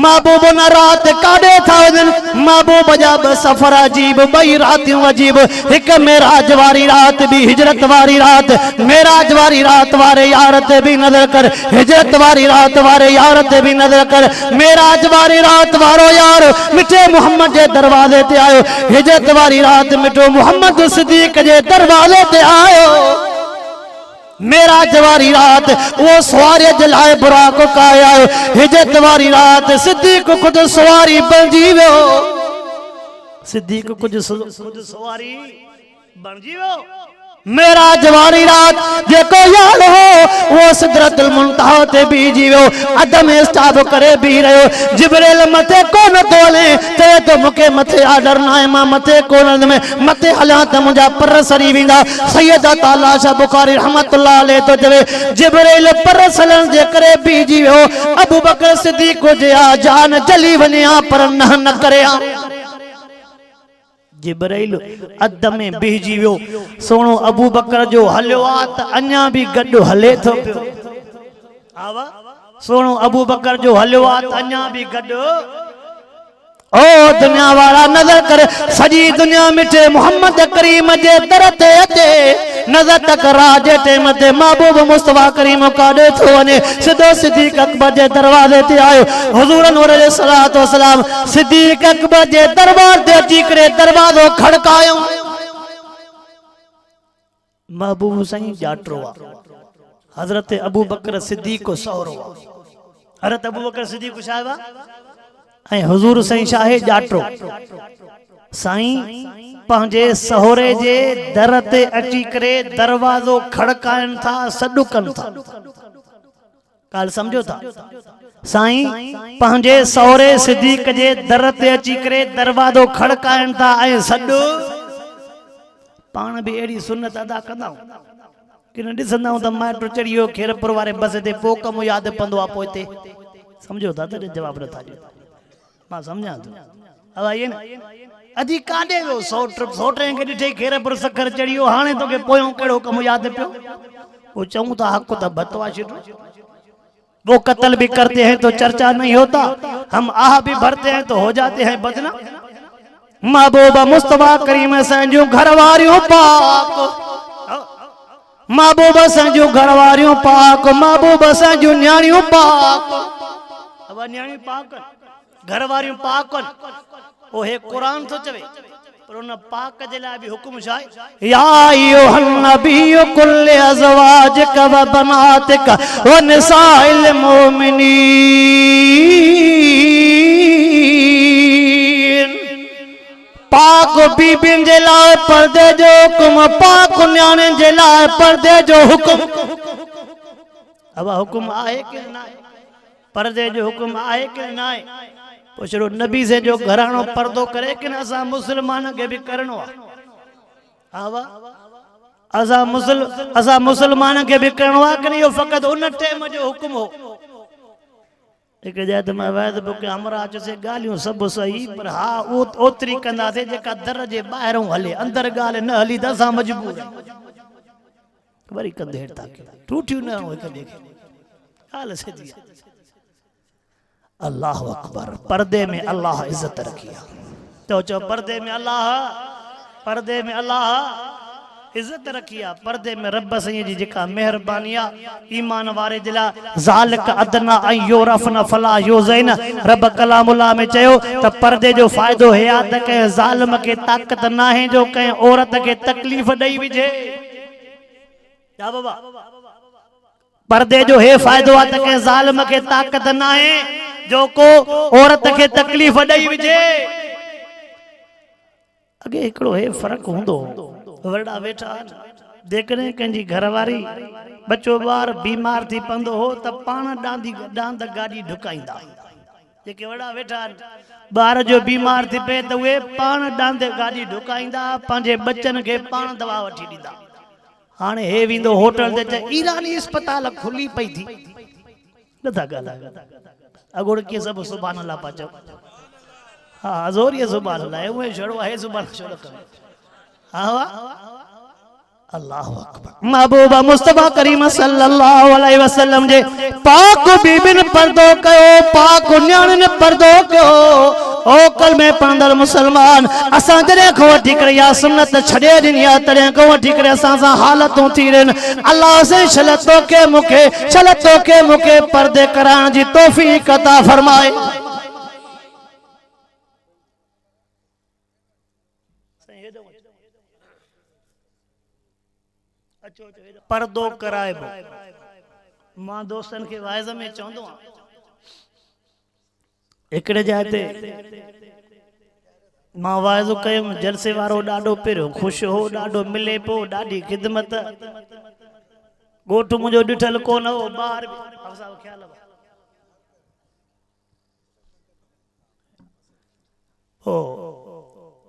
महबूब न रात काडे था वजन महबूब जा सफर अजीब बई रातियूं अजीब एक मेराज वारी रात भी हिजरत वारी रात मेराज वारी रात वारे यार ते भी नजर कर हिजरत वारी रात वारे यार ते भी नजर कर मेराज वारी रात वारो यार मिठे मोहम्मद जे दरवाजे ते आयो हिजरत वारी रात मिठो मोहम्मद सिद्दीक जे दरवाजे ते आयो मेरा जवारी रात वो सवारी जलाए बुरा को काया हिजरत वारी रात सिद्दीक खुद सवारी बणजी वियो सिद्दीक खुद सवारी बणजी वियो मेरा जवारी रात जेको यार हो वो सिदरतुल मुंतहा ते बीजी वियो अदम स्टाब करे भी रहियो जिब्राइल मथे कोन तोले चवे तो मूंखे मथे आर्डर न आहे मां मथे कोन में मथे हलां त मुंहिंजा पर सरी वेंदा सैयद ताला शाह बुखारी रहमतुल्लाह अलैह तो चवे जिब्राइल पर सलन जे करे बीजी वियो अबू बकर सिद्दीक जे जान जली वञे पर न करे जिब्राइल अद में बिहजी वियो सोनो अबू बकर जो हलियो आ त अञा भी गड्डो हले थो पियो आवा सोनो अबू बकर जो हलियो आ त अञा भी गड्डो ओ दुनिया वाला नजर करे सजी दुनिया मिठे मोहम्मद करीम जे दर ते अचे नजर तक राज टेम ते महबूब मुस्तफा करीम काडे थो वने सिद्धो सिद्दीक अकबर जे दरवाजे ते आयो हुजूर नूर अलैहिस्सलातु वस्सलाम सिद्दीक अकबर जे दरबार ते अची करे दरवाजो खड़कायो महबूब सही जाटरो हजरत अबू बकर सिद्दीक को सौरो हजरत अबू बकर सिद्दीक शाहबा हुजूर सही शाहे जाटरो साईं पंहिंजे सहुरे जे दर ते अची करे दरवाज़ो खड़काइनि था, सॾु कनि था। ॻाल्हि सम्झो था? साईं पंहिंजे सहुरे सिद्दीक़ जे दर ते अची करे दरवाज़ो खड़काइनि था ऐं सॾु। पाण बि अहिड़ी सुनत अदा कंदा कि न ॾिसंदा त माइटु चढ़ी वियो खेरपुर वारे बस ते, पोइ कमु यादि पवंदो आहे पोइ हिते। सम्झो था त जवाबु नथा ॾियो? मां सम्झां थो। अब आइए न, अजी काॾे वियो? सोटे खे ॾिठे खेरपुर सखर चढ़ी वियो, हाणे तोखे पोयों कहिड़ो कमु यादि पियो? वो चऊं था हक़ त बतवा शुरू, वो कत्ल भी करते हैं तो चर्चा नहीं होता, हम आह भी भरते हैं तो हो जाते हैं बदनाम। महबूबा मुस्तफा करीम संजू घरवारियों पाक, महबूबा संजू घरवारियों पाक, महबूबा संजू न्याणियों पाक। अब न्याणी पाक घरवारियों पाक ओ हे कुरान तो चवे, पर उन पाक जे लाइ भी हुक्म छा आहे? या अय्युहन नबिय्यु कुल अज़वाजिक व बनातिक व निसाइल मोमिनीन। पाक बीबियुनि जे लाइ पर्दे जो हुक्म, पाक न्याणियुनि जे लाइ पर्दे जो हुक्म। अब हुक्म आहे कि न आहे? पर्दे जो हुक्म आहे कि न आहे? पुछड़ो नबी से जो घराणो पर्दो करे कि न असां मुसलमान खे भी करणो आहे? असां मुसलमान खे भी करणो आहे कि न? इहो फ़क़ति उन टाइम जो हुक्म हो। एक जात में वैद बुके हमरा चसे गालियों सब सही, पर हा ओतरी कंदासे जेका दर जे ॿाहिरों हले, अंदर गाल न हली त असां मजबूर वरी कंदेर था टूटियूं न हो हिक ॿिए खे। ॻाल्हि सिधी आहे। अल्लाह अकबर। पर्दे में अल्लाह इज्जत रखी आहे। तो चो पर्दे में अल्लाह, पर्दे में अल्लाह इज्जत रखी आहे। पर्दे में रब साईं जी जेका मेहरबानी आहे ईमान वारे जे लाइ, ज़ालिक अदना ऐं योरफन फला योज़ैन। रब कलामुल्लाह में चयो त पर्दे जो फ़ाइदो हे आहे त कंहिं ज़ालिम खे ताक़त नाहे जो कंहिं औरत खे तकलीफ़ ॾेई विझे। या बाबा, पर्दे जो हे फ़ाइदो आहे त कंहिं ज़ालिम खे ताक़त नाहे जो को औरत खे तकलीफ़ ॾेई विझे। अगे हिकिड़ो हे फ़र्क़ु हूंदो, वड़ा वेठा जेकॾहिं कंहिंजी घरवारी बच्चो ॿार बीमार थी पवंदो हो त पाण डांद गाॾी ढुकाईंदा। जेके वड़ा वेठा ॿार जो बीमार थी पए त उहे पाण डांद गाॾी ढुकाईंदा, पंहिंजे बच्चनि खे पाण दवा वठी ॾींदा। हाणे हे वेंदो होटल ते चए ईरानी अस्पताल खुली पई थी, नथा ॻाल्हायो। अगोड़ के सब सुभान अल्लाह पाचो। हाँ हज़ूर ये सुभान अल्लाह है, वो छोड़ो है सुभान छोड़ो कर। हाँ अल्लाह अकबर। महबूबा मुस्तफा करीम सल्लल्लाहु अलैहि वसल्लम जे पाक बीबिन पर्दो कयो, पाक न्याणियुनि पर्दो कयो। ओ कल में पढ़ंदड़ मुसलमान, असां जॾहिं खां वठी करे या सुन्नत छॾे ॾिनी आहे तॾहिं खां वठी करे असां सां हालतूं थी रहियूं। अल्लाह से छल तोखे मूंखे पर्दे कराइण जी तौफ़ीक़ अता फरमाए। पर्दो कराइबो। मां दोस्तन के वाइज़ में चवंदो आहियां, हिकिड़े जाइ ते मां वाइज़ो कयुमि, जलसे वारो ॾाढो पियो ख़ुशि हो, ॾाढो मिले पियो, ॾाढी ख़िदमत। ॻोठु मुंहिंजो ॾिठल कोन हो, ॿार हो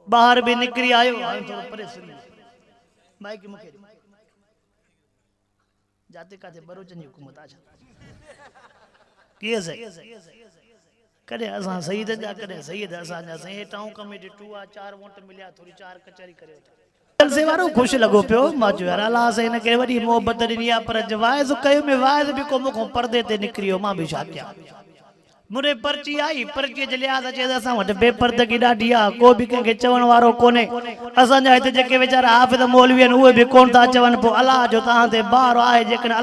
ॿाहिरि बि निकिरी आयो। जाते काथे बरोचन जी हुकूमत आ कीअं सही कॾहिं असां सईद जा कॾहिं सईद असांजा साईं टाउन कमेटी 2 आ 4 वोट मिलिया, थोरी 4 कचहरी करे जलसे वारो ख़ुशि लॻो पियो। मां चयो यार अल्लाह साईं हिनखे वॾी मोहबत ॾिनी आहे, पर वाइज़ कयो में वाइज़ बि को मूंखां पर्दे ते निकिरी वियो, मां बि छा कयां। मुरे पर्ची आई, पर्ची जे लिहाज़ चए असां वटि बेपर्दगी ॾाढी आहे, को बि कंहिंखे चवण वारो कोन्हे। असांजा हिते जेके वीचारा हाफ़िज़ मौलवी आहिनि उहे बि कोन था चवनि। पोइ अलाह जो तव्हां ते बार आहे, जेकॾहिं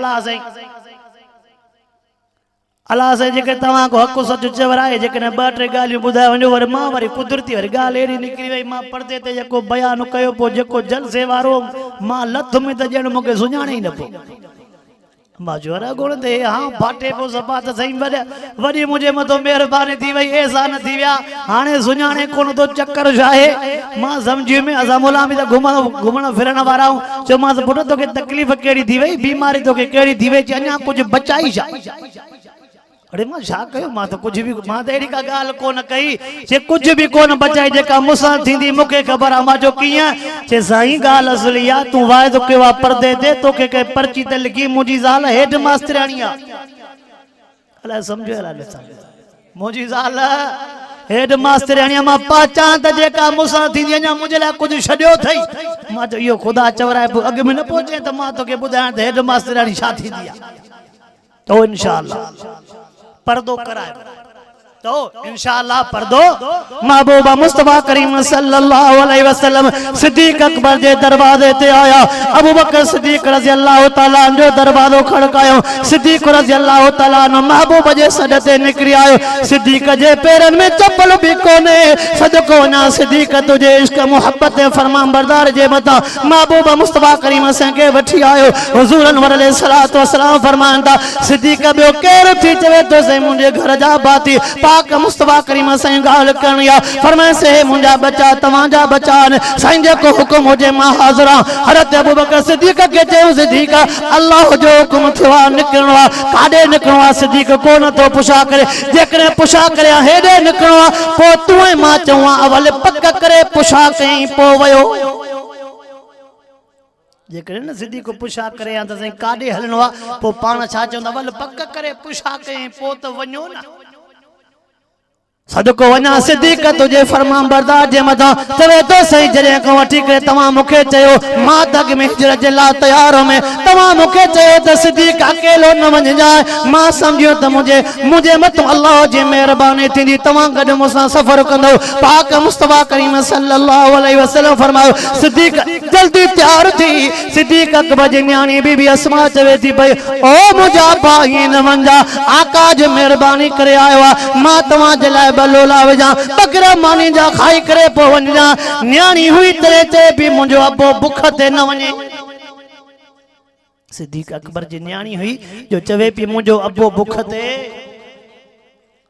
अलाह साईं जेके तव्हां को हक़ सच चवर आहे, जेकॾहिं 2-3 ॻाल्हियूं ॿुधाए वञो, वरी मां वरी कुदरती वरी ॻाल्हि अहिड़ी निकिरी वई, मां पर्दे ते जेको बयानु कयो, पोइ जेको जलसे वारो मां लथ में त ॼण मूंखे सुञाणे ई न पियो। माजोरा गुण दे हाँ फाटे पो सपा त सही वरी मुझे मतो मेहरबानी थी वई एहसान थी विया हाणे सुञाणे कोन तो चक्कर छाहे मां समझी में असा मोला भी घुमण फिरण वारा हूं चो मां पुट तोके तकलीफ केड़ी थी वई बीमारी तोके केड़ी थी वई अञा कुछ बचाई छा अरे मां छा कयो मां तो कुछ भी मां तो एड़ी का गाल कोन कई जे कुछ भी कोन बचाई जेका मुसा थींदी मुके खबर आ मां जो किया जे साईं गाल असली आ तू वायदो के वा पर्दे दे तोके के पर्ची ते लिखी मुजी ज़ाल हेड मास्टरानी आ अला समझो अला मुजी ज़ाल हेड मास्टरानी मां पाचा त जेका मुसा थींदी अञा मुजे ला कुछ छड्यो थई मां तो यो खुदा चवराए अग में न पहुचे त मां तोके बुधाण त हेड मास्टरानी छा थींदी आ तो इंशाअल्लाह पर्दो कराए तो इंशाअल्लाह पर्दो महबूबा मुस्तफा करीम सल्लल्लाहु अलैहि वसल्लम सिद्दीक अकबर जे दरवाजे ते आया अबू बकर सिद्दीक रज़ी अल्लाह तआला जो दरवाजो खड़कायो सिद्दीक रज़ी अल्लाह तआला नो महबूब जे सद ते निकरी आयो सिद्दीक जे पेरन में चप्पल भी कोने सदको ना सिद्दीक तुझे इश्क मोहब्बत फरमान बरदार जे मता महबूबा मुस्तफा करीम से के वठी आयो हुजूर अनवर अलैहिस्सलातु वस्सलाम फरमांदा सिद्दीक बियो केर थी चवे तो से मुझे घर जा बाती पाक मुस्तफा करीम से गाल करनी आ फरमाए से मुंजा बच्चा तवाजा बच्चा ने साईं जे को हुक्म हो जे मां हाज़िरा हज़रत अबू बकर सिद्दीक के चयो सिद्दीक अल्लाह जो हुक्म थिवा निकरणो आ काडे निकरणो आ सिद्दीक कोन तो पुछा करे जेकरे पुछा करे हेडे निकरणो आ पो तू मां चवा अवल पक करे पुछा कई पो वयो जेकरे न सिद्दीक को पुछा करे आ त साईं काडे हलणो आ पो पाण छा चवंदा अवल पक करे पुछा कई पो त वञो ना सदको वना सिद्दीक तुझे फरमान बरदार जे मथा तवे तो सही जरे को वठी करे तमा मुखे चयो मां तक में हिजरत जे ला तैयार में तमा मुखे चयो त सिद्दीक अकेलो न वञ जाए मां समझियो त मुझे मत अल्लाह जी मेहरबानी थींदी तमा गड मुसा सफर कंदो पाक मुस्तफा करीम सल्लल्लाहु अलैहि वसल्लम फरमायो सिद्दीक जल्दी तैयार थी सिद्दीक अकबर जी न्याणी बीबी अस्मा चवे थी भाई ओ मुजा भाई न वंजा आका जी मेहरबानी करे आयो मां तमा जे लाए बलोला वजा बकरा मानी जा खाई करे पो वञा न्याणी हुई तेरे ते भी मुंजो अबो बुख ते न वञे सिद्दीक अकबर जी न्याणी हुई जो चवे पी मुंजो अबो बुख ते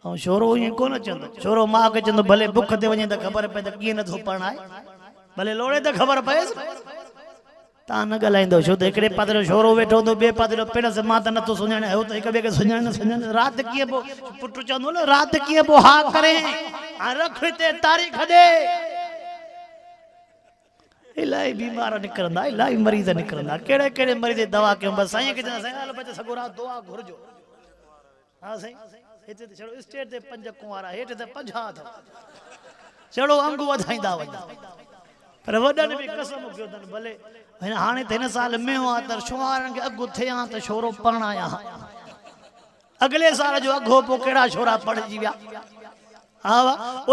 और छोरो ये कोन चंदो छोरो मां के चंदो भले बुख ते वञे त खबर पे त की न थो पण आए भले लोड़े त खबर पे ता न गलाइंदो छो त एकड़े पादरो छोरो वेठो तो बे पादरो पेड़ से मां त न तो सुञाणे हो त एक बे के सुञाणे रात किए पो पुट चंदो न रात किए पो हा करे आ रख ते तारीख दे इलाही बीमार निकरंदा इलाही मरीज निकरंदा केड़े केड़े मरीज दवा के बस साईं के साईं हाल बच सगो रात दुआ घुरजो हां साईं हिते ते चलो स्टेट ते 5 कुंवारा हेठ ते 50 था चलो अंग वधाइंदा वञा पर वडन भी कसम कयो तन भले हाने त हिन साल में आ त छोरन के अगु थिया त छोरो परणाया अगले साल जो अगो पो केड़ा छोरा पढ़जी विया हां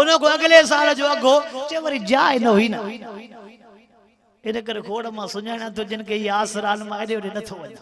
उन को अगले साल जो अगो चे वरी जाय न हुई ना इन करे खोड़ मां सुञाणा तो जिन के यास रान मां एडे न थो वञे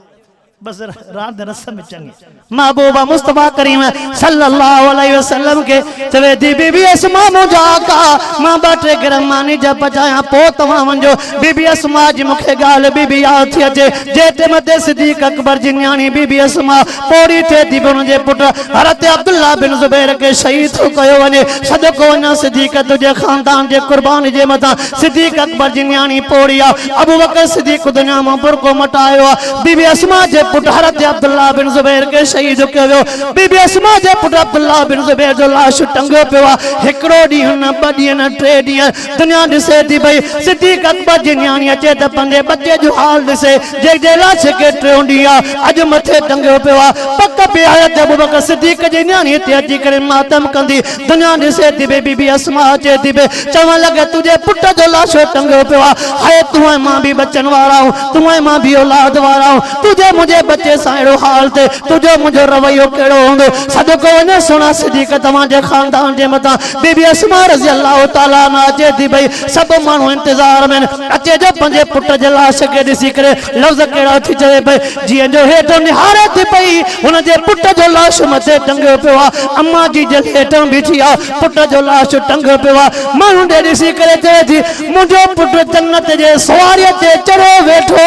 बस रात रस्म चंगे महबूबा मुस्तफा करीम सल्लल्लाहु अलैहि वसल्लम के चवे दी बीबी अस्मा मुजा का मां बाटे गरम मानी जब बचाया पो तवा वंजो बीबी अस्मा जी मुखे गाल बीबी याद थी अचे जेते मते सिद्दीक अकबर जी न्याणी बीबी अस्मा पोड़ी थे दी बन जे पुट हज़रत अब्दुल्ला बिन जुबैर के शहीद कयो वने सदको न सिद्दीक तुझे खानदान जे कुर्बानी जे मता सिद्दीक अकबर जी न्याणी पोड़िया अबू बकर सिद्दीक दुनिया में बुरको मटायो बीबी अस्मा जे पुट हज़रत अब्दुल्ला बिन जुबैर के शहीद कयो बीबी अस्मा जे पुट अब्दुल्ला बिन जुबैर जो लाश टंगो पियो एकड़ो डी न बडी न ट्रे डी दुनिया दिसे थी भाई सिद्दीक अकबर जी न्याणी अचे त पंजे बच्चे जो हाल दिसे जे जे लाश के ट्रोंडिया आज मथे टंगो पियो पक पे हज़रत अबू बकर सिद्दीक जी न्याणी ते अची करे मातम कंदी दुनिया दिसे थी बीबी अस्मा अचे थी चवण लगे तुझे पुट जो लाश टंगो पियो हाय तू मां भी बचन वारा हूं तू मां भी औलाद वारा हूं तुझे मुझे बच्चे साइडो हाल ते तुझो मुझो रवैयो केड़ो होंदो सदको वने सुना सिद्दीक तमा जे खानदान जे मता बीबी अस्मा रज़ी अल्लाह तआला ना अचे थी भाई सब मानू इंतजार में अचे जो पंजे पुट जे लाश के दिसी करे लफ्ज केड़ा थी चवे भाई जी जो हेठ निहारे थी पई उन जे पुट जो लाश मथे टंगो पियो अम्मा जी जे हेठ बीठी आ पुट जो लाश टंगो पियो मानू दे दिसी करे चवे थी मुझो पुट जन्नत जे सवारी ते चढ़ो वेठो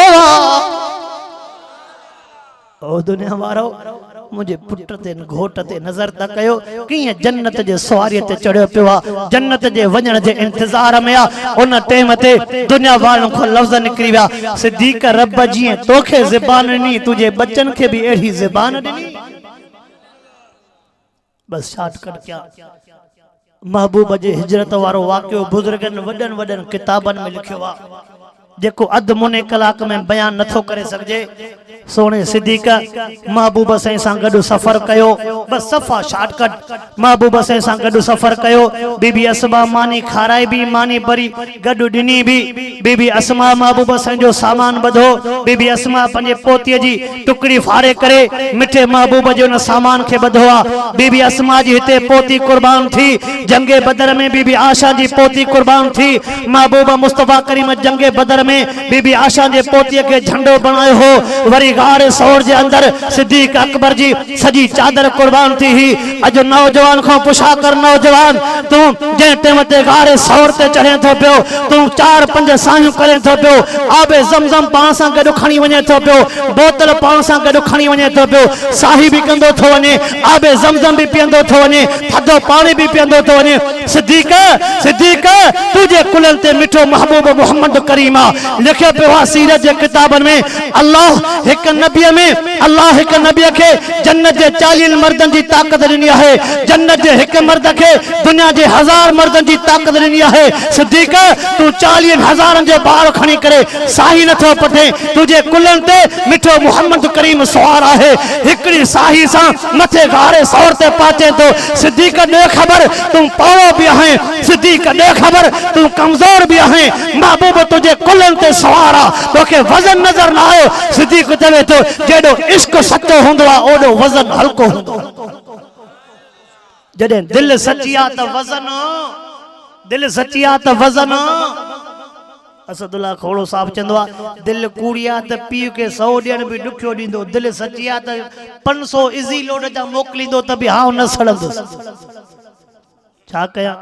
ओ दुनिया वारो मुझे पुट ते घोट ते नजर त कयो किए जन्नत जे सवारी ते चढ़ियो पियो आ जन्नत जे वञण जे इंतजार में आ उन टाइम ते दुनिया वारन को लफ्ज निकरी विया सिद्दीक रब जी तोखे ज़बान नी तुझे बच्चन के भी एड़ी ज़बान दी बस शॉर्टकट क्या महबूब जे हिजरत वारो वाक़ियो बुजुर्गन वडन वडन किताबन में लिखियो आ जेको अध मुने कलाक में बयान नथो करे सकजे सोने सिद्दीक महबूब साईं सां गडु सफर कयो बस सफा शॉर्टकट महबूब साईं सां गडु सफर कयो बीबी अस्मा मानी खाराई भी मानी बरी गडु दिनी भी बीबी अस्मा महबूब साईं जो सामान बधो बीबी अस्मा पंजे पोतीअ जी टुकड़ी फाड़े करे मिठे महबूब जो न सामान के बधो आ बीबी अस्मा जी हिते पोती कुर्बान थी जंगे बदर में बीबी आशा जी पोती कुर्बान थी महबूब मुस्तफा करीम जंगे बदर में बीबी आशा जे पोतीअ के झंडो बनायो हो वरी गारे सौर जे अंदर सिद्दीक अकबर जी सजी चादर कुर्बान थी ही अज नौजवान को पुछा कर नौजवान तू जे टाइम ते गारे सौर ते चढ़े थो पियो तू 4-5 सायूं करे थो पियो आबे ज़मज़म पाण सां गडु खणी वने थो पियो बोतल पाण सां गडु खणी वने थो पियो साही भी कंदो थो वने आबे ज़मज़म भी पियंदो थो वने थधो पानी भी पियंदो थो वने सिद्दीक सिद्दीक तुझे कुलल ते मिठो महबूब मोहम्मद करीमा लिखे पियो आ सीरत जे किताबन में अल्लाह एक नबी में अल्लाह एक नबी के जन्नत जे 40 मर्दन की ताकत दिनी है जन्नत जे एक मर्द के दुनिया जे 1000 मर्दन की ताकत दिनी है सिद्दीक तू 40,000 जो बाल खणी करे साही नथो पथे तुझे कुलन ते मिठो मोहम्मद करीम सवार है एकड़ी साही सा मथे गारे सौर ते पाचे तो सिद्दीक दे खबर तू पावो भी है सिद्दीक दे खबर तू कमजोर भी है महबूब तुझे कुलन ते सवार तो के वजन नजर ना आयो सिद्दीक चवे तो जेडो इश्क सच्चो हुंदो आ ओडो वजन हल्को हुंदो जडे दिल सच्ची आ त वजन दिल सच्ची आ त वजन असदुल्ला खोड़ो साहब चंदो आ दिल कूड़िया त पी के 100 ॾियण भी दुखियो ॾींदो दिल सच्ची आ त 500 इजी लोड जा मोकलींदो त भी हां न सड़ंदो छा कया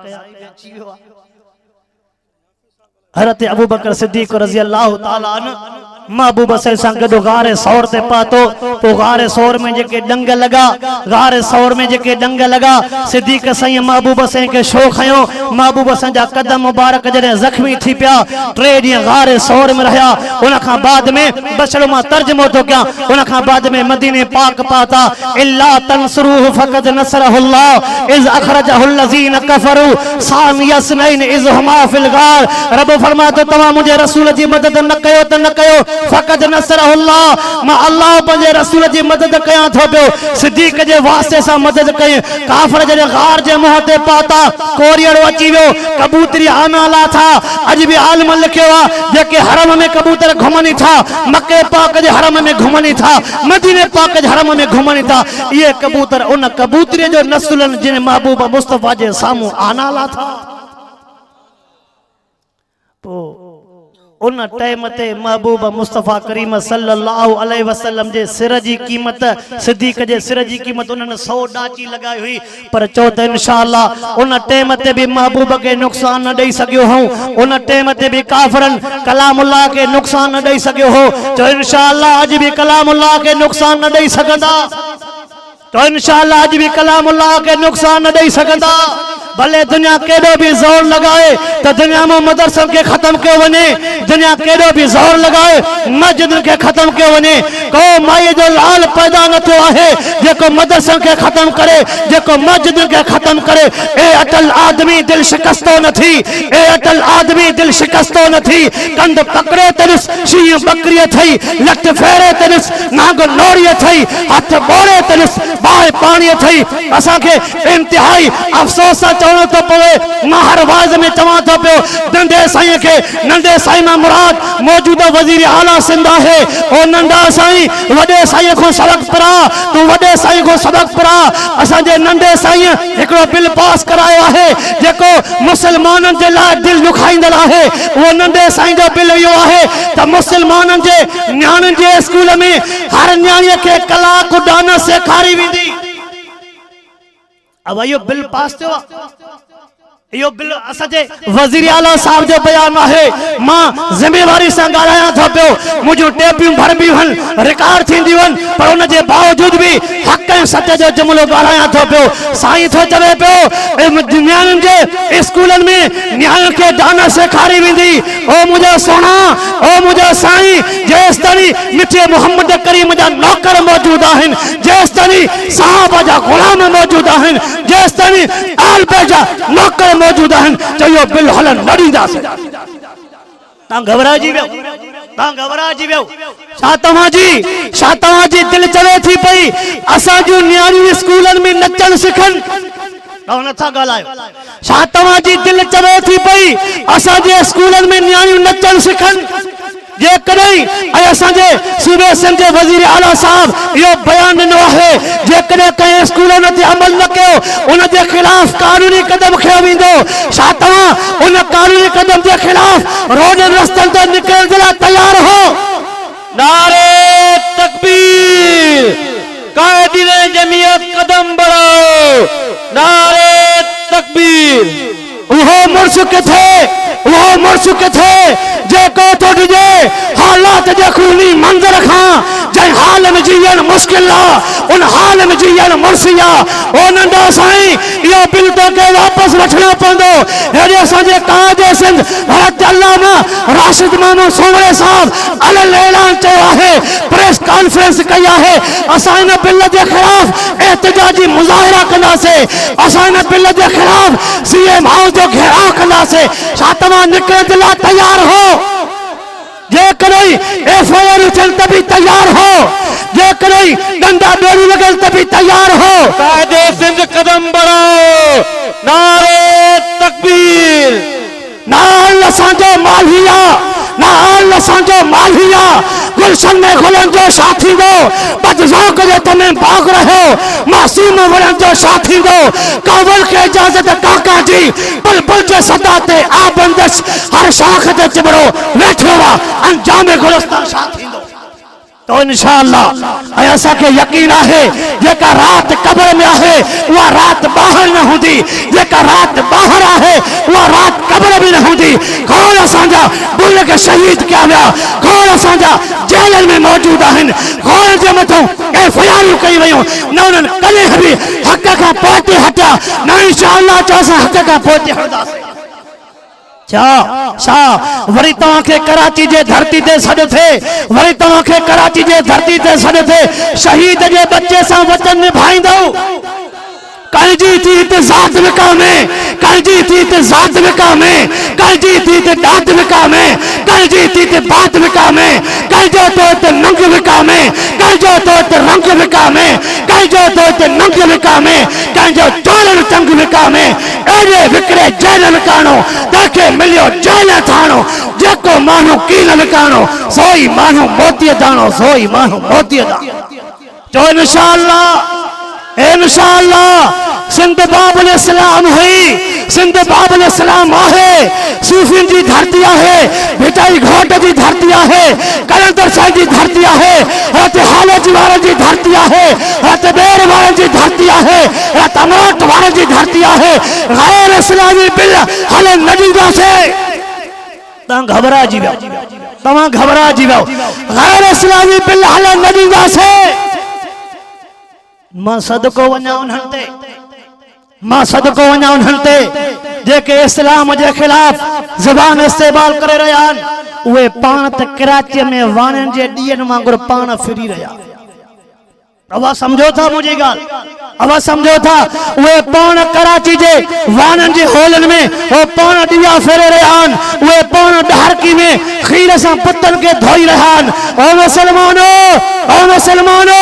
हज़रत अबू बकर सिद्दीक रज़ी अल्लाह ताला अन्हु महबूब सां गडु गारे सौर ते पातो तो गारे सौर में जेके डंग लगा गारे सौर में जेके डंग लगा सिद्दीक साईं महबूब साईं के शो खयो महबूब सां जा कदम मुबारक जडे जख्मी थी पिया 3 ॾींहं गारे सौर में रहा उन खां बाद में बशरो मां तर्जुमो तो क्या उन खां बाद में मदीने पाक पाता इल्ला तंसुरुहु फक़द नसरहुल्लाह इज अखरजहुल लज़ीन कफरू सानियस्नैन इज हुमा फिल गार रब फरमा तो तवा मुझे रसूल जी मदद न कयो त न कयो फक़द नसरहुल्लाह मां अल्लाह पंजे रसूल जी मदद कया थो पियो सिद्दीक जे वास्ते सा मदद कई काफर जे गार जे मुंह ते पाता कोरियड़ो अची वियो कबूतरी आनाला था अज भी आलम लिखियो आ जेके हरम में कबूतर घुमनी था मक्के पाक जे हरम में घुमनी था मदीने पाक जे हरम में घुमनी था ये कबूतर उन कबूतरी जो नस्लन जिन महबूब मुस्तफा जे सामू आनाला था तो उन टाइम ते महबूब मुस्तफा करीम सल्लल्लाहु अलैहि वसल्लम जे सिर जी कीमत सिद्दीक जे सिर जी कीमत उन्हनि 100 डाची लगाई हुई पर चो त इंशाअल्लाह उन टाइम ते भी महबूब के नुकसान न दई सकियो हूं उन टाइम ते भी काफरन कलामुल्लाह के नुकसान न दई सकियो हो तो इंशाअल्लाह आज भी कलामुल्लाह के नुकसान न दई सकंदा तो इंशाअल्लाह आज भी कलामुल्लाह के नुकसान न दई सकंदा भले दुनिया केडो भी जोर लगाए तो दुनिया में मदरसा के खत्म क्यों वने दुनिया केडो भी जोर लगाए मस्जिद के खत्म क्यों वने को माई जो लाल पैदा न तो है जेको मदरसा के खत्म करे जेको मस्जिद के खत्म करे ए अटल आदमी दिल शिकस्तो न थी ए अटल आदमी दिल शिकस्तो न थी कंद पकड़े तरिस शी बकरी थई लट फेरे तरिस नाग नोड़िए थई हाथ बोड़े तरिस बाय पानी थई असा के इंतहाई अफसोस तो पवे मां हर वाज में चवा तो पियो नंढे साईं के नंढे साईं में मुराद मौजूदा वजीर आला सिंध है ओ नंढा साईं वडे साईं को सबक पढ़ा तू वडे साईं को सबक पढ़ा असा जे नंढे साईं एकड़ो बिल पास करायो है जेको मुसलमानन जे ला दिल दुखाइंदड़ है वो नंढे साईं जो बिल यो है त मुसलमानन जे न्याणन जे स्कूल में हर न्याणी के कला कुडाना सेखारी विंदी अब यो बिल पास थियो यो बिल असांजे वज़ीर आला साहब जो बयान है। मां जिम्मेवारी से गालाया थो पियो, मुझो टेपियूं भरबियूं हन, रिकॉर्ड थींदियूं हन, पर उन जे बावजूद भी हक ऐं सच जो जुमलो गालाया थो पियो। साईं थो चवे पियो नियाणियुनि जे स्कूलनि में नियाणियुनि खे डांस सेखारी वेंदी। ओ मुंहिंजो सोना, ओ मुंहिंजो साईं, जेसि ताईं मिठे मोहम्मद करीम जा नौकर मौजूद आहिनि, जेसि ताईं साहब जा गुलाम मौजूद आहिनि, जेसि ताईं आल बैत जा नौकर मौजूद आहिनि, चयो बिल हलन न ॾींदासीं। तव्हां घबराइजी वियो, तव्हां घबराइजी वियो। छा तव्हांजी दिलि चवे थी पई असां जूं नियाणियूं स्कूलनि में नचण सिखनि? तव्हां नथा ॻाल्हायो। छा तव्हांजी दिलि चवे थी पई असांजे स्कूलनि में नियाणियूं नचण सिखनि? जेकॾहिं असांजे सूबे सिंध जे वज़ीर आला साहब इहो बयान ॾिनो आहे, जेकॾहिं कंहिं स्कूलनि ते अमल न कयो उन जे ख़िलाफ़ कानूनी कदम खयो वेंदो। छा तव्हां उन कानूनी कदम जे ख़िलाफ़ रोडनि रस्तनि ते निकिरण जे लाइ तयार हो? नारे तकबीर, कायदीन जमीयत कदम बढ़ाओ। नारे तकबीर। वो मुर्श किथे जेको तो ॾिजे हालात जे खूनी मंज़र खां, जंहिं हाल में जीअण मुश्किल आहे उन हाल में जीअण मुर्सी आहे। ओ नंढा साईं, इहो बिल तोखे वापसि वठणो पवंदो। हेॾे असांजे काज सिंध हज़रत अल्लामा राशिद मामू सोमरे साहब अलल ऐलान चयो आहे, प्रेस कॉन्फ्रेंस कई आहे, असां इन बिल जे ख़िलाफ़ एहतजाजी मुज़ाहिरा कंदासीं, असां इन बिल जे ख़िलाफ़ सीएम हाउस जो घेराव कंदासीं। छा तव्हां निकिरण जे लाइ तयार हो? जेकॾहिं FIR थियनि त बि तयार हो, जेकॾहिं डंडा बेड़ी लॻल त बि तयार हो। कायदे सिंध कदम बढ़ाओ। नारे तकबीर। नाल असांजो मालिया, नाल असांजो मालिया, गुलशन में गुलनि जो छा थींदो? बदज़ौक़ जे तमे बाग़ रहियो, मासूम वणनि जो छा थींदो? कावल खे इजाज़त काका जी, बुलबुल जे सदा ते आबंदश, हर शाख ते चिबड़ो वेठो आहे, अंजाम गुलस्तान छा थींदो? तो इंशाअल्लाह असांखे यकीन आहे जेका रात कब्र में आहे उहा रात ॿाहिरि न हूंदी, जेका रात ॿाहिरि आहे उहा रात कब्र में न हूंदी। खोड़ असांजा बुल खे शहीद कया विया, खोड़ असांजा जेलनि में मौजूद आहिनि, खोड़ जे मथां FIR कई वयूं, न उन्हनि कॾहिं बि हक़ खां पोइते हटिया, न इंशाअल्लाह चओ असां हक़ खां पोइते हटंदासीं। छा वरी तव्हांखे कराची जे धरती ते सॾ थिए, वरी तव्हांखे कराची जे धरती ते सॾ थिए, शहीद जे बच्चे सां वचन निभाईंदो? कंहिंजी थी त ज़ात विकामे, कंहिंजी थी त ज़ात विकामे, कंहिंजी थी त ॾात विकामे, कंहिंजी थी त बात विकामे, कंहिंजो तो त नंग विकामे, कंहिंजो तो त रंग विकामे, कंहिंजो तो त नंग विकामे, कंहिंजो चोरन चंग विकामे। अहिड़े विकिरे जेल विकाणो, तंहिंखे मिलियो जेल थाणो, जेको माण्हू कीन विकाणो सोई माण्हू मोतीअ दाणो, सोई माण्हू मोतीअ दाणो। चओ इंशाअल्लाह, इंशाअल्लाह सिंध बाबुल इस्लाम हुई, सिंध बाबुल इस्लाम आहे, सूफियुनि जी धरती आहे, भिटाई घोट जी धरती आहे, कलंदर साहिब जी धरती आहे, हज़रत हालत वारनि जी धरती आहे, हज़रत बेर वारनि जी धरती आहे, हज़रत अमोट वारनि जी धरती आहे। गैर इस्लामी बिल हले न ॾींदासीं। तव्हां घबराइजी वियो, तव्हां घबराइजी वियो। गैर इस्लामी बिल हले न ॾींदासीं। मां सदको वञा उन्हनि ते, मां सदको वञा उन्हनि ते जेके इस्लाम जे ख़िलाफ़ ज़बान इस्तेमाल करे रहिया आहिनि। उहे पाण त कराची में वाणनि जे ॾींहंनि वांगुरु पाण फिरी रहिया। अवा समझो था मुझी गाल, अवा समझो था? उहे पाण कराची जे वाणनि जे होलनि में वो पाण ॾिया फेरे रहिया आहिनि, उहे पाण ॾहारकी में खीर सां पुतनि खे धोई रहिया आहिनि। ओ मुसलमानो, ओ मुसलमानो,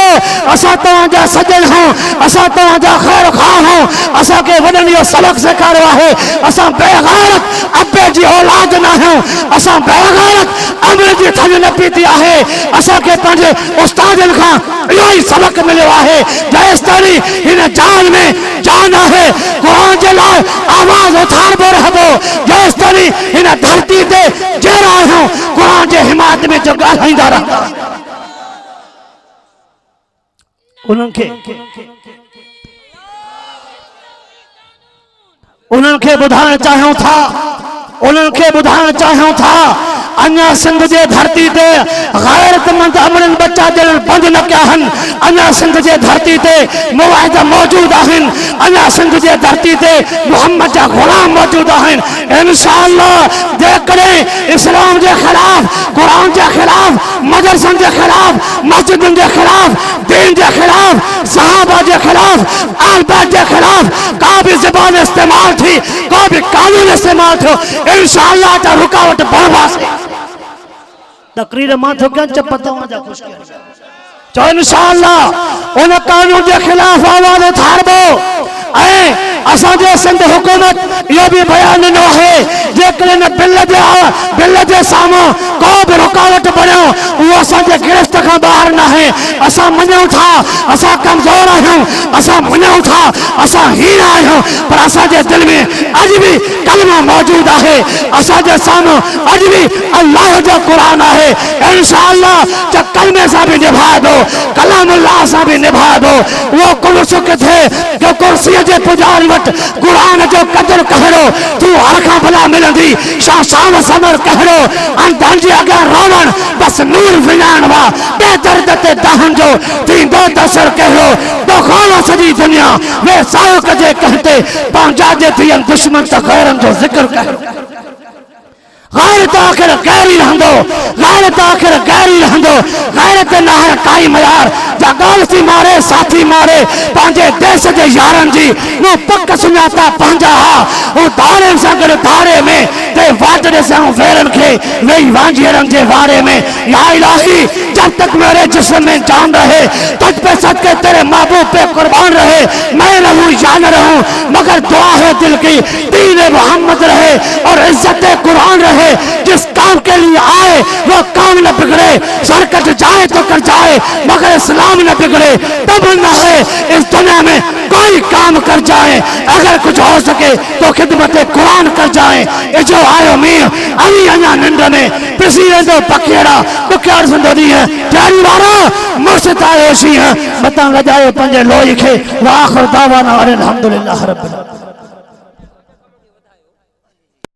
असां तव्हांजा सजन हूं, असां तव्हांजा ख़ैर ख़्वाह हूं, असांखे वॾनि इहो सबक़ सेखारियो आहे। असां बेग़ैरत अबे जी औलाद न आहियूं, असां बेग़ैरत अमर जी थन न पीती आहे। असांखे पंहिंजे उस्तादनि खां इहो ई सबक़ मिलियो आहे, जेसि ताईं हिन जान में जान आहे क़ुरान जे लाइ आवाज़ उथारबो रहबो, जेसि ताईं हिन धरती ते जहिड़ा आहियूं क़ुरान जे हिमायत में जो ॻाल्हाईंदा रहंदा। उन्हनि खे उन्हनि खे ॿुधाइण चाहियूं था, उन्हनि खे ॿुधाइण चाहियूं था अञा सिंध जे धरती ते गैरतमंद अमरन बच्चा ॾियण बंदि न कया आहिनि। अञा सिंध जे धरती ते मुवाहिद मौजूद आहिनि। अञा सिंध जे धरती ते मोहम्मद जा ग़ुलाम मौजूद आहिनि। इंशाअल्लाह जेकॾहिं इस्लाम जे ख़िलाफ़, क़ुरान जे ख़िलाफ़, मदरसनि जे ख़िलाफ़, मस्जिदनि जे ख़िलाफ़, दीन जे ख़िलाफ़, सहाबा जे ख़िलाफ़, आल बैत जे ख़िलाफ़ का भी ज़बान इस्तेमाल थी, को भी कानून इस्तेमाल थियो, इंशाअल्लाह त रुकावट बर्बाद तकरीर मां थो कयां चपताऊं जा खुश कयां चो इंशाअल्लाह उन कानून जे खिलाफ आवाज़ उठाइबो। ऐं असांजे सिंध हुकूमत इहो भी बयान ॾिनो आहे जेकॾहिं बिल जे साम्हूं को भी रुकावट बणियो उहो असांजे गिरफ्त खां ॿाहिरि न आहे। असां मञूं था असां कमज़ोर आहियूं, असां मञूं था असां हीन आहियूं, पर असांजे दिलि में अॼु भी कलमा मौजूद आहे। असांजे साम्हूं अॼु भी अल्लाह जो क़ुरान आहे। इंशाअल्लाह जो कलमे सां भी निभाइबो, कलामुल्लाह सां भी निभाइबो। उहो कुर्स किथे जो कुर्सीअ जे पुजारी वटि क़ुरान जो कदर कहिड़ो, तूं हर खां भला मिलंदी शान समर कहिड़ो, अंधनि जे अॻियां रोवण बसि नूर विञाइण वा, बेदर्द ते दहन जो थींदो तसर कहिड़ो, तो खानो सॼी दुनिया वे सायो कजे कहते पंहिंजा जे थियनि दुश्मन त ग़ैरनि जो ज़िक्र कहिड़ो। गैरत आखिर गैरी रहंदो, गैरत आखिर गैरी रहंदो, गैरत न है काई मयार जा गालसी मारे साथी मारे पंहिंजे देश जे यारनि जी वो पक सुञाता पंहिंजा हा। वो धारे सां गॾु धारे में ते वाट ॾिसां वेरनि खे वेही वांझियरनि जे वारे में। या इलाही जब तक मेरे जिस्म में जान रहे तुझ पे सदके तेरे महबूब पे कुर्बान रहे, मैं रहूं या न रहूं मगर दुआ है दिल की दीन मोहम्मद रहे और इज्जत कुरान रहे। जिस काम के लिए आए वो काम न बिगड़े, सर कट जाए तो कट जाए मगर इस्लाम न बिगड़े। तब न है इस दुनिया में कोई काम कर जाए, अगर कुछ हो सके तो खिदमत कुरान कर जाए। ये जो आयो मीर अभी अञा निंड में पिसी वेंदो पखेड़ा बुख्यार संदोदी है जारी वारा मुर्शिद आयो शी है बता लजायो पंजे लोई खे। वाखिर दावाना अल्हम्दुलिल्लाह रब्बिल आलमीन।